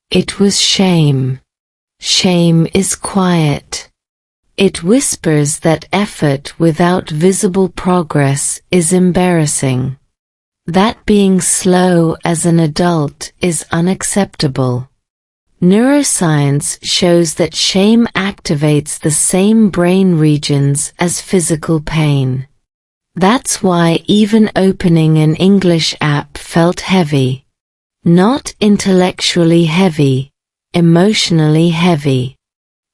It was shame. Shame is quiet. It whispers that effort without visible progress is embarrassing. That being slow as an adult is unacceptable. Neuroscience shows that shame activates the same brain regions as physical pain. That's why even opening an English app felt heavy. Not intellectually heavy, emotionally heavy.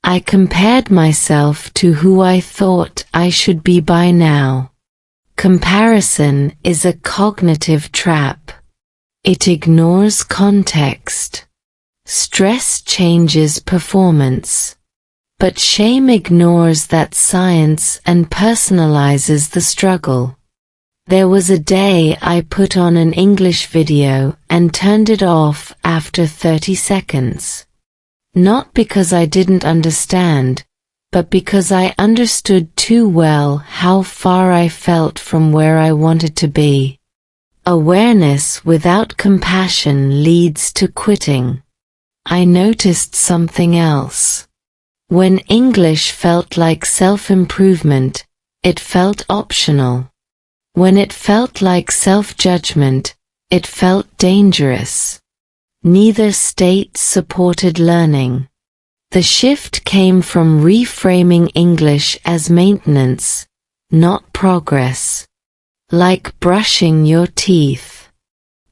I compared myself to who I thought I should be by now. Comparison is a cognitive trap. It ignores context. Stress changes performance. But shame ignores that science and personalizes the struggle. There was a day I put on an English video and turned it off after 30 seconds. Not because I didn't understand, but because I understood too well how far I felt from where I wanted to be. Awareness without compassion leads to quitting. I noticed something else. When English felt like self-improvement, it felt optional. When it felt like self-judgment, it felt dangerous. Neither state supported learning. The shift came from reframing English as maintenance, not progress. Like brushing your teeth.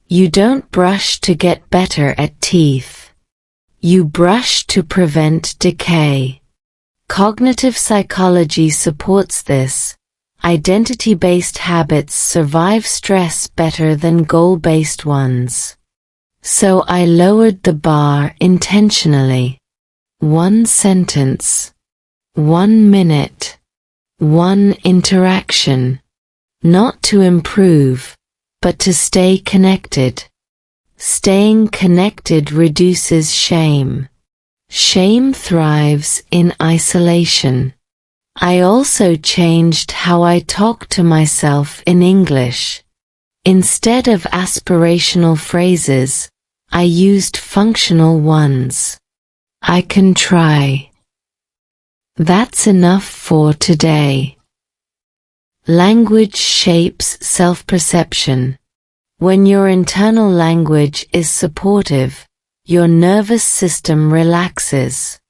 You don't brush to get better at teeth. You brush to prevent decay. Cognitive psychology supports this. Identity-based habits survive stress better than goal-based ones. So I lowered the bar intentionally. 1 sentence. 1 minute. 1 interaction. Not to improve, but to stay connected. Staying connected reduces shame. Shame thrives in isolation. I also changed how I talk to myself in English. Instead of aspirational phrases, I used functional ones. I can try. That's enough for today. Language shapes self-perception. When your internal language is supportive, your nervous system relaxes.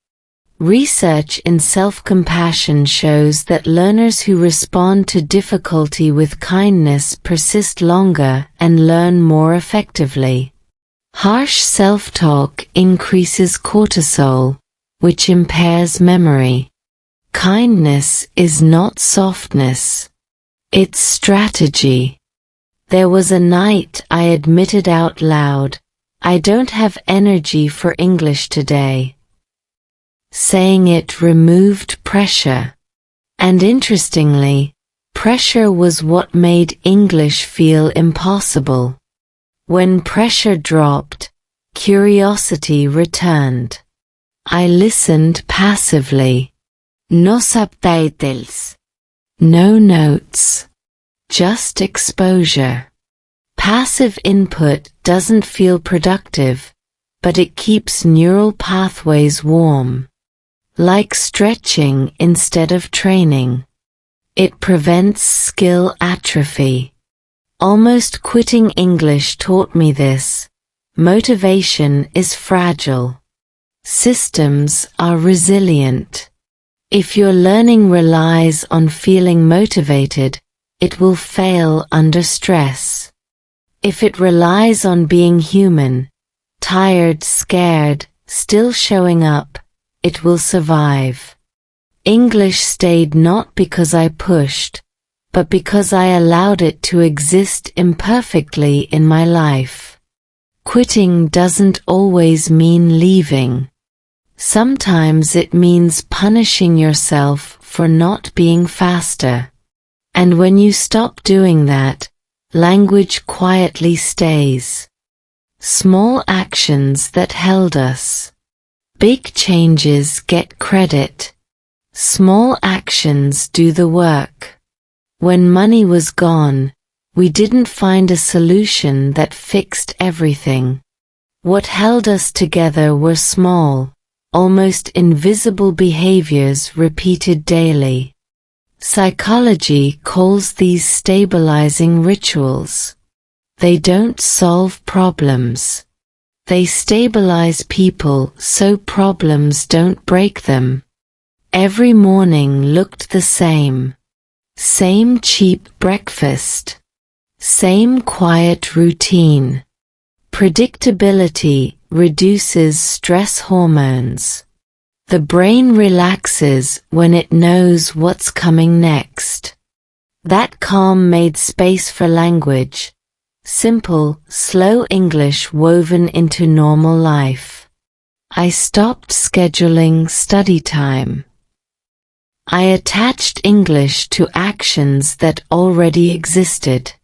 Research in self-compassion shows that learners who respond to difficulty with kindness persist longer and learn more effectively. Harsh self-talk increases cortisol, which impairs memory. Kindness is not softness. It's strategy. There was a night I admitted out loud, I don't have energy for English today. Saying it removed pressure. And interestingly, pressure was what made English feel impossible. When pressure dropped, curiosity returned. I listened passively. No subtitles. No notes. Just exposure. Passive input doesn't feel productive, but it keeps neural pathways warm. Like stretching instead of training. It prevents skill atrophy. Almost quitting English taught me this. Motivation is fragile. Systems are resilient. If your learning relies on feeling motivated, it will fail under stress. If it relies on being human, tired, scared, still showing up, it will survive. English stayed not because I pushed, but because I allowed it to exist imperfectly in my life. Quitting doesn't always mean leaving. Sometimes it means punishing yourself for not being faster. And when you stop doing that, language quietly stays. Small actions that held us. Big changes get credit. Small actions do the work. When money was gone, we didn't find a solution that fixed everything. What held us together were small, almost invisible behaviors repeated daily. Psychology calls these stabilizing rituals. They don't solve problems. They stabilize people so problems don't break them. Every morning looked the same. Same cheap breakfast. Same quiet routine. Predictability reduces stress hormones. The brain relaxes when it knows what's coming next. That calm made space for language. Simple, slow English woven into normal life. I stopped scheduling study time. I attached English to actions that already existed.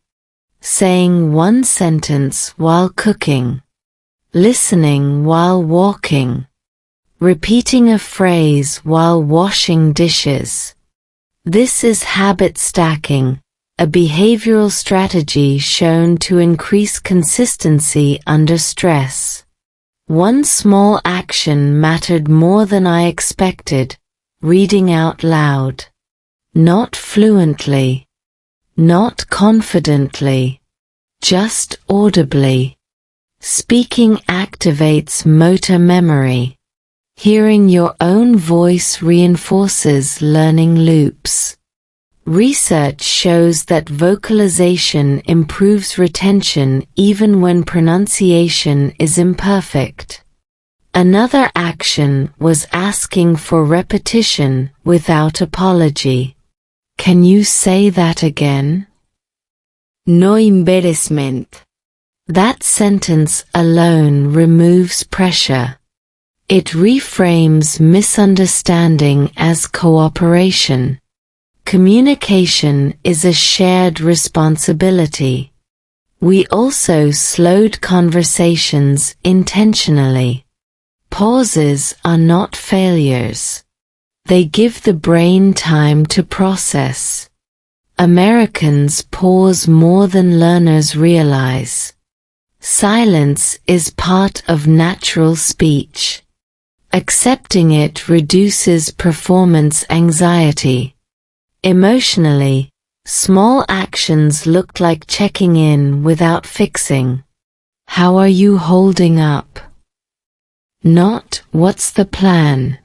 Saying one sentence while cooking. Listening while walking. Repeating a phrase while washing dishes. This is habit stacking, a behavioral strategy shown to increase consistency under stress. One small action mattered more than I expected, reading out loud. Not fluently. Not confidently. Just audibly. Speaking activates motor memory. Hearing your own voice reinforces learning loops. Research shows that vocalization improves retention even when pronunciation is imperfect. Another action was asking for repetition without apology. Can you say that again? No embarrassment. That sentence alone removes pressure. It reframes misunderstanding as cooperation. Communication is a shared responsibility. We also slowed conversations intentionally. Pauses are not failures. They give the brain time to process. Americans pause more than learners realize. Silence is part of natural speech. Accepting it reduces performance anxiety. Emotionally, small actions looked like checking in without fixing. How are you holding up? Not, what's the plan?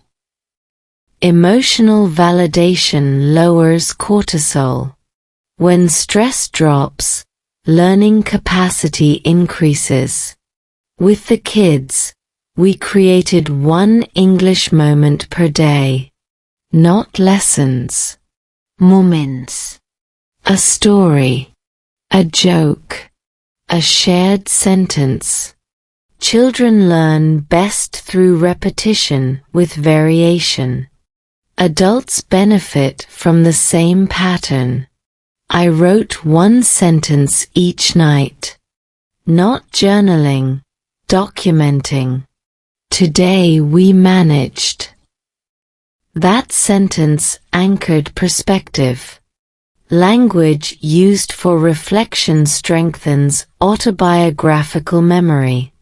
Emotional validation lowers cortisol. When stress drops, learning capacity increases. With the kids, we created one English moment per day. Not lessons. Moments. A story. A joke. A shared sentence. Children learn best through repetition with variation. Adults benefit from the same pattern. I wrote one sentence each night. Not journaling, documenting. Today we managed. That sentence anchored perspective. Language used for reflection strengthens autobiographical memory.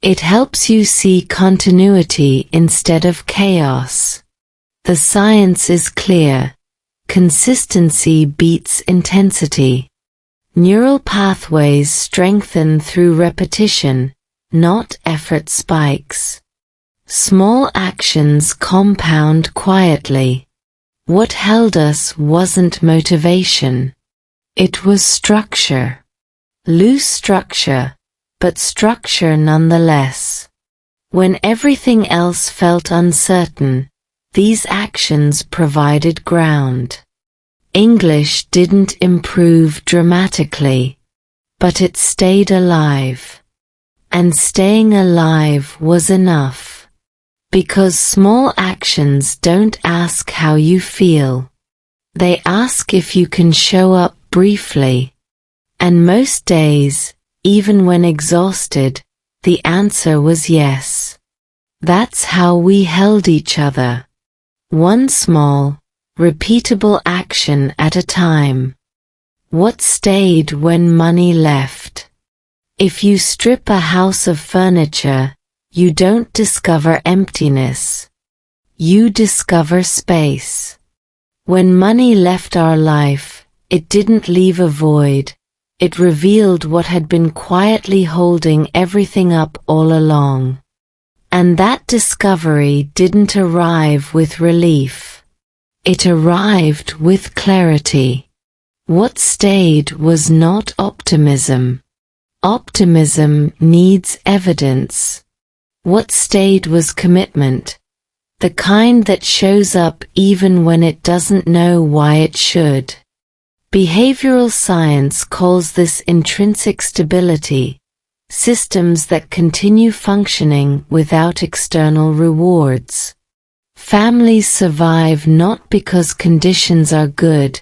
It helps you see continuity instead of chaos. The science is clear. Consistency beats intensity. Neural pathways strengthen through repetition, not effort spikes. Small actions compound quietly. What held us wasn't motivation. It was structure. Loose structure, but structure nonetheless. When everything else felt uncertain, these actions provided ground. English didn't improve dramatically, but it stayed alive. and staying alive was enough. Because small actions don't ask how you feel. They ask if you can show up briefly. And most days, even when exhausted, the answer was yes. That's how we held each other. One small, repeatable action at a time. What stayed when money left? If you strip a house of furniture, you don't discover emptiness. You discover space. When money left our life, it didn't leave a void. It revealed what had been quietly holding everything up all along. And that discovery didn't arrive with relief. It arrived with clarity. What stayed was not optimism. Optimism needs evidence. What stayed was commitment, the kind that shows up even when it doesn't know why it should. Behavioral science calls this intrinsic stability, systems that continue functioning without external rewards. Families survive not because conditions are good,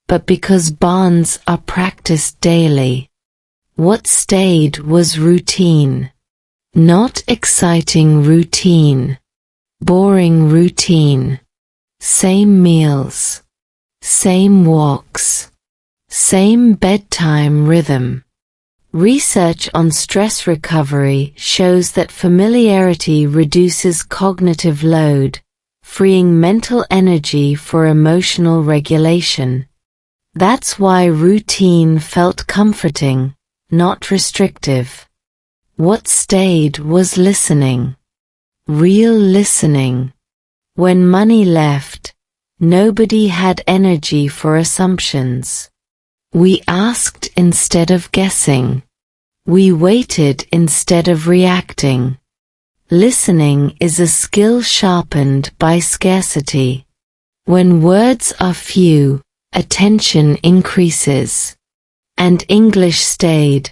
but because bonds are practiced daily. What stayed was routine. Not exciting routine. Boring routine. Same meals. Same walks. Same bedtime rhythm. Research on stress recovery shows that familiarity reduces cognitive load, freeing mental energy for emotional regulation. That's why routine felt comforting, not restrictive. What stayed was listening. Real listening. When money left, nobody had energy for assumptions. We asked instead of guessing. We waited instead of reacting. Listening is a skill sharpened by scarcity. When words are few, attention increases. And English stayed,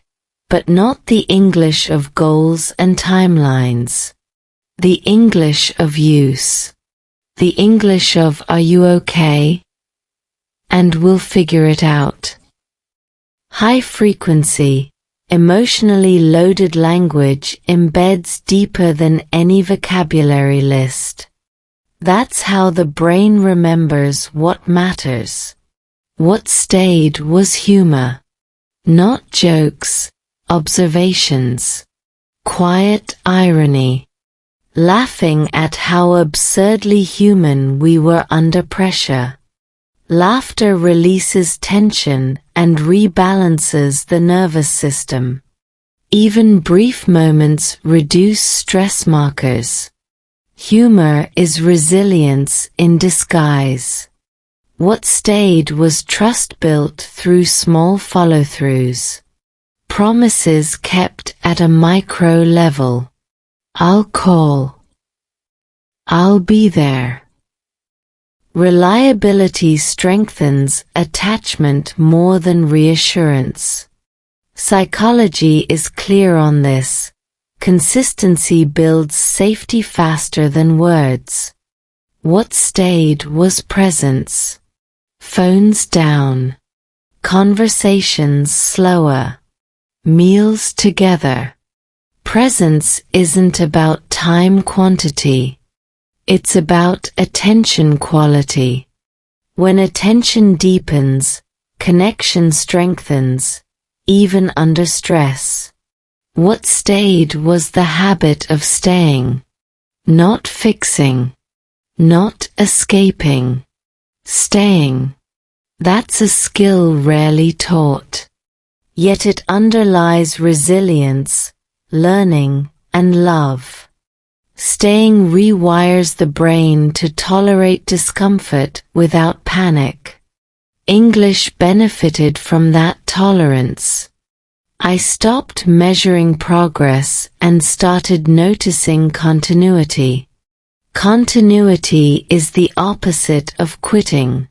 but not the English of goals and timelines. The English of use. The English of "Are you okay?" and "We'll figure it out." High frequency, emotionally loaded language embeds deeper than any vocabulary list. That's how the brain remembers what matters. What stayed was humor. Not jokes, observations. Quiet irony. Laughing at how absurdly human we were under pressure. Laughter releases tension and rebalances the nervous system. Even brief moments reduce stress markers. Humor is resilience in disguise. What stayed was trust built through small follow-throughs. Promises kept at a micro level. I'll call. I'll be there. Reliability strengthens attachment more than reassurance. Psychology is clear on this. Consistency builds safety faster than words. What stayed was presence. Phones down. Conversations slower. Meals together. Presence isn't about time quantity. It's about attention quality. When attention deepens, connection strengthens, even under stress. What stayed was the habit of staying. Not fixing. Not escaping. Staying. That's a skill rarely taught. Yet it underlies resilience, learning, and love. Staying rewires the brain to tolerate discomfort without panic. English benefited from that tolerance. I stopped measuring progress and started noticing continuity. Continuity is the opposite of quitting.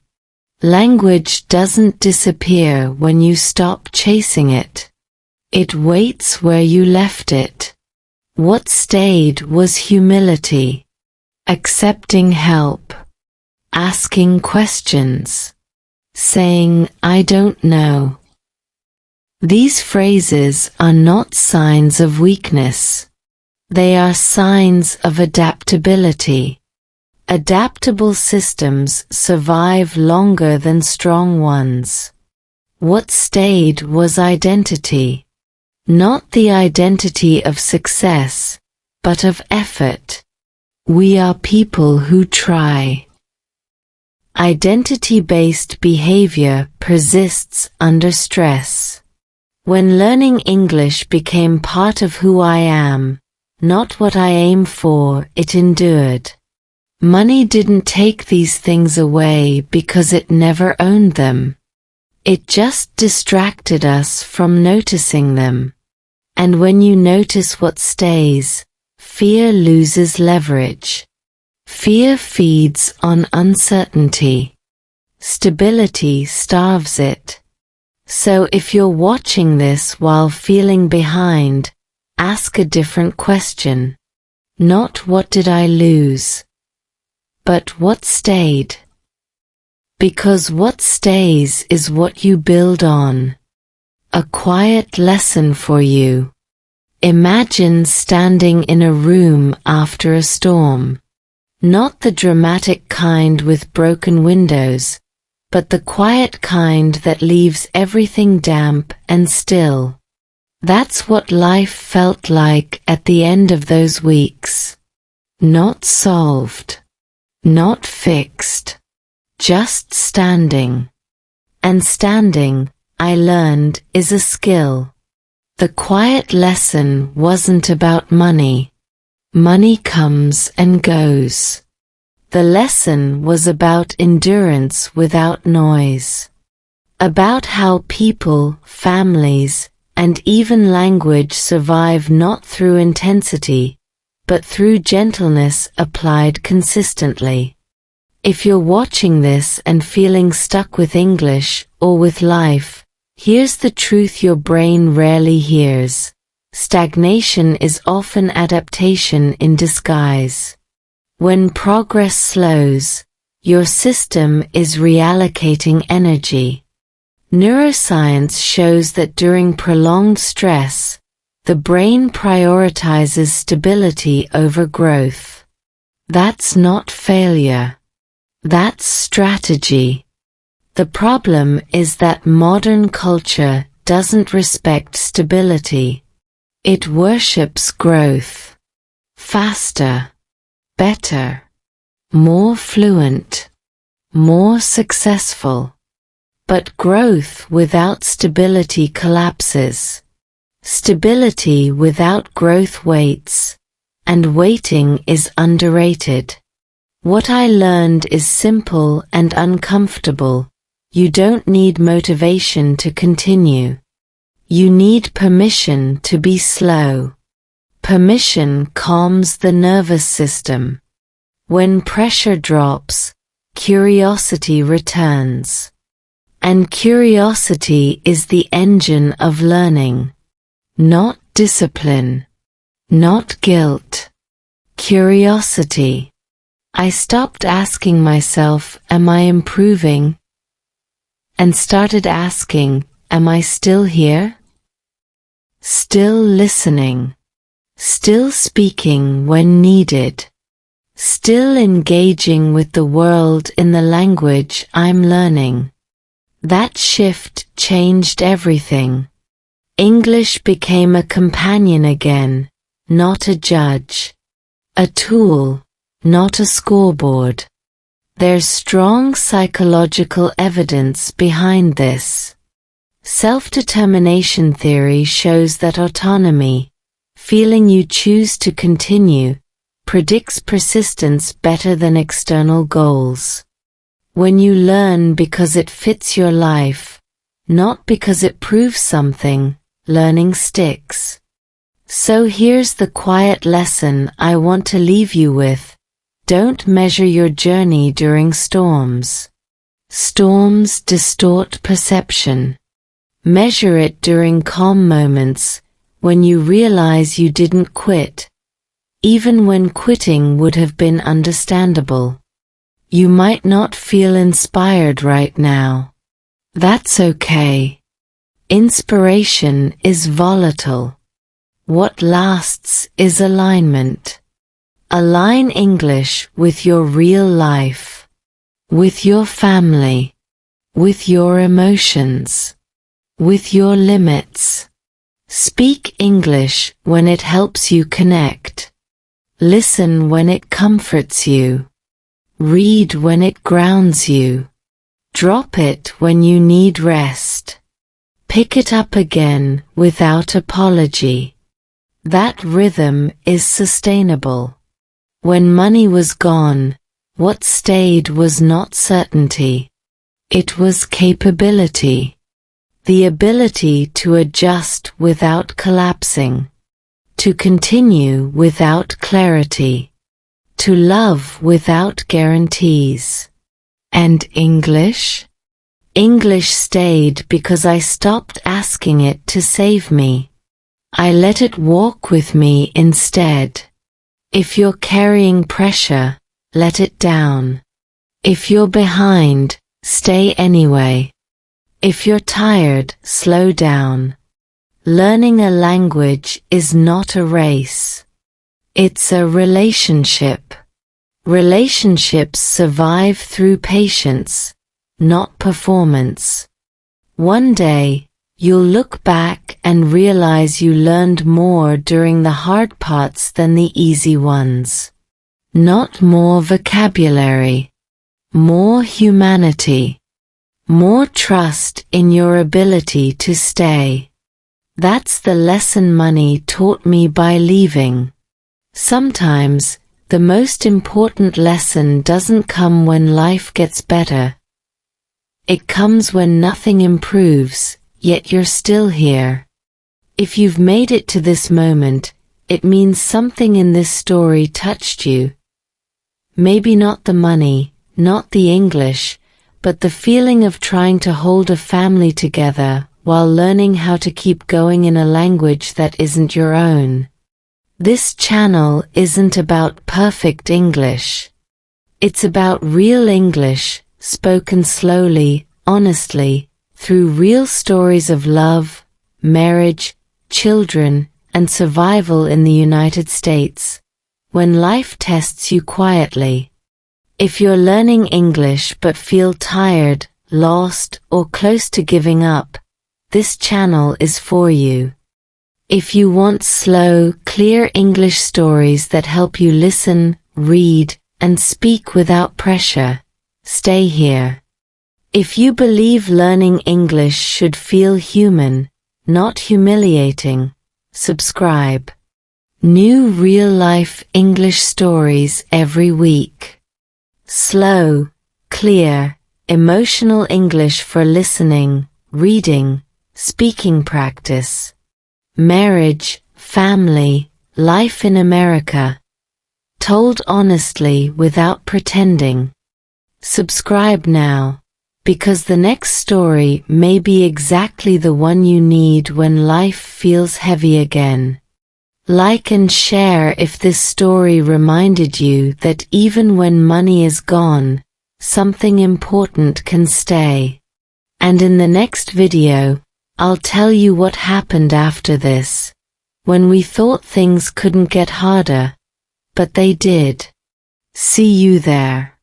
Language doesn't disappear when you stop chasing it. It waits where you left it. What stayed was humility, accepting help, asking questions, saying, "I don't know." These phrases are not signs of weakness. They are signs of adaptability. Adaptable systems survive longer than strong ones. What stayed was identity. Not the identity of success, but of effort. We are people who try. Identity-based behavior persists under stress. When learning English became part of who I am, not what I aim for, it endured. Money didn't take these things away because it never owned them. It just distracted us from noticing them. And when you notice what stays, fear loses leverage. Fear feeds on uncertainty. Stability starves it. So if you're watching this while feeling behind, ask a different question. Not what did I lose? But what stayed? Because what stays is what you build on. A quiet lesson for you. Imagine standing in a room after a storm. Not the dramatic kind with broken windows, but the quiet kind that leaves everything damp and still. That's what life felt like at the end of those weeks. Not solved. Not fixed. Just standing. And standing, I learned, is a skill. The quiet lesson wasn't about money. Money comes and goes. The lesson was about endurance without noise. About how people, families, and even language survive not through intensity, but through gentleness applied consistently. If you're watching this and feeling stuck with English or with life, here's the truth your brain rarely hears. Stagnation is often adaptation in disguise. When progress slows, your system is reallocating energy. Neuroscience shows that during prolonged stress, the brain prioritizes stability over growth. That's not failure. That's strategy. The problem is that modern culture doesn't respect stability. It worships growth. Faster. Better. More fluent. More successful. But growth without stability collapses. Stability without growth waits, and waiting is underrated. What I learned is simple and uncomfortable. You don't need motivation to continue. You need permission to be slow. Permission calms the nervous system. When pressure drops, curiosity returns. And curiosity is the engine of learning. Not discipline. Not guilt. Curiosity. I stopped asking myself, am I improving? And started asking, am I still here? Still listening. Still speaking when needed. Still engaging with the world in the language I'm learning. That shift changed everything. English became a companion again, not a judge. A tool, not a scoreboard. There's strong psychological evidence behind this. Self-determination theory shows that autonomy, feeling you choose to continue, predicts persistence better than external goals. When you learn because it fits your life, not because it proves something, learning sticks. So here's the quiet lesson I want to leave you with. Don't measure your journey during storms. Storms distort perception. Measure it during calm moments, when you realize you didn't quit, even when quitting would have been understandable. You might not feel inspired right now. That's okay. Inspiration is volatile. What lasts is alignment. Align English with your real life, with your family, with your emotions, with your limits. Speak English when it helps you connect. Listen when it comforts you. Read when it grounds you. Drop it when you need rest. Pick it up again without apology. That rhythm is sustainable. When money was gone, what stayed was not certainty. It was capability. The ability to adjust without collapsing. To continue without clarity. To love without guarantees. And English? English stayed because I stopped asking it to save me. I let it walk with me instead. If you're carrying pressure, let it down. If you're behind, stay anyway. If you're tired, slow down. Learning a language is not a race. It's a relationship. Relationships survive through patience, not performance. One day, you'll look back and realize you learned more during the hard parts than the easy ones. Not more vocabulary. More humanity. More trust in your ability to stay. That's the lesson money taught me by leaving. Sometimes, the most important lesson doesn't come when life gets better. It comes when nothing improves, yet you're still here. If you've made it to this moment, it means something in this story touched you. Maybe not the money, not the English, but the feeling of trying to hold a family together while learning how to keep going in a language that isn't your own. This channel isn't about perfect English. It's about real English, spoken slowly, honestly, through real stories of love, marriage, children, and survival in the United States, when life tests you quietly. If you're learning English but feel tired, lost, or close to giving up, this channel is for you. If you want slow, clear English stories that help you listen, read, and speak without pressure, stay here. If you believe learning English should feel human, not humiliating, subscribe. New real-life English stories every week. Slow, clear, emotional English for listening, reading, speaking practice. Marriage, family, life in America. Told honestly without pretending. Subscribe now, because the next story may be exactly the one you need when life feels heavy again. Like and share if this story reminded you that even when money is gone, something important can stay. And in the next video, I'll tell you what happened after this, when we thought things couldn't get harder, but they did. See you there.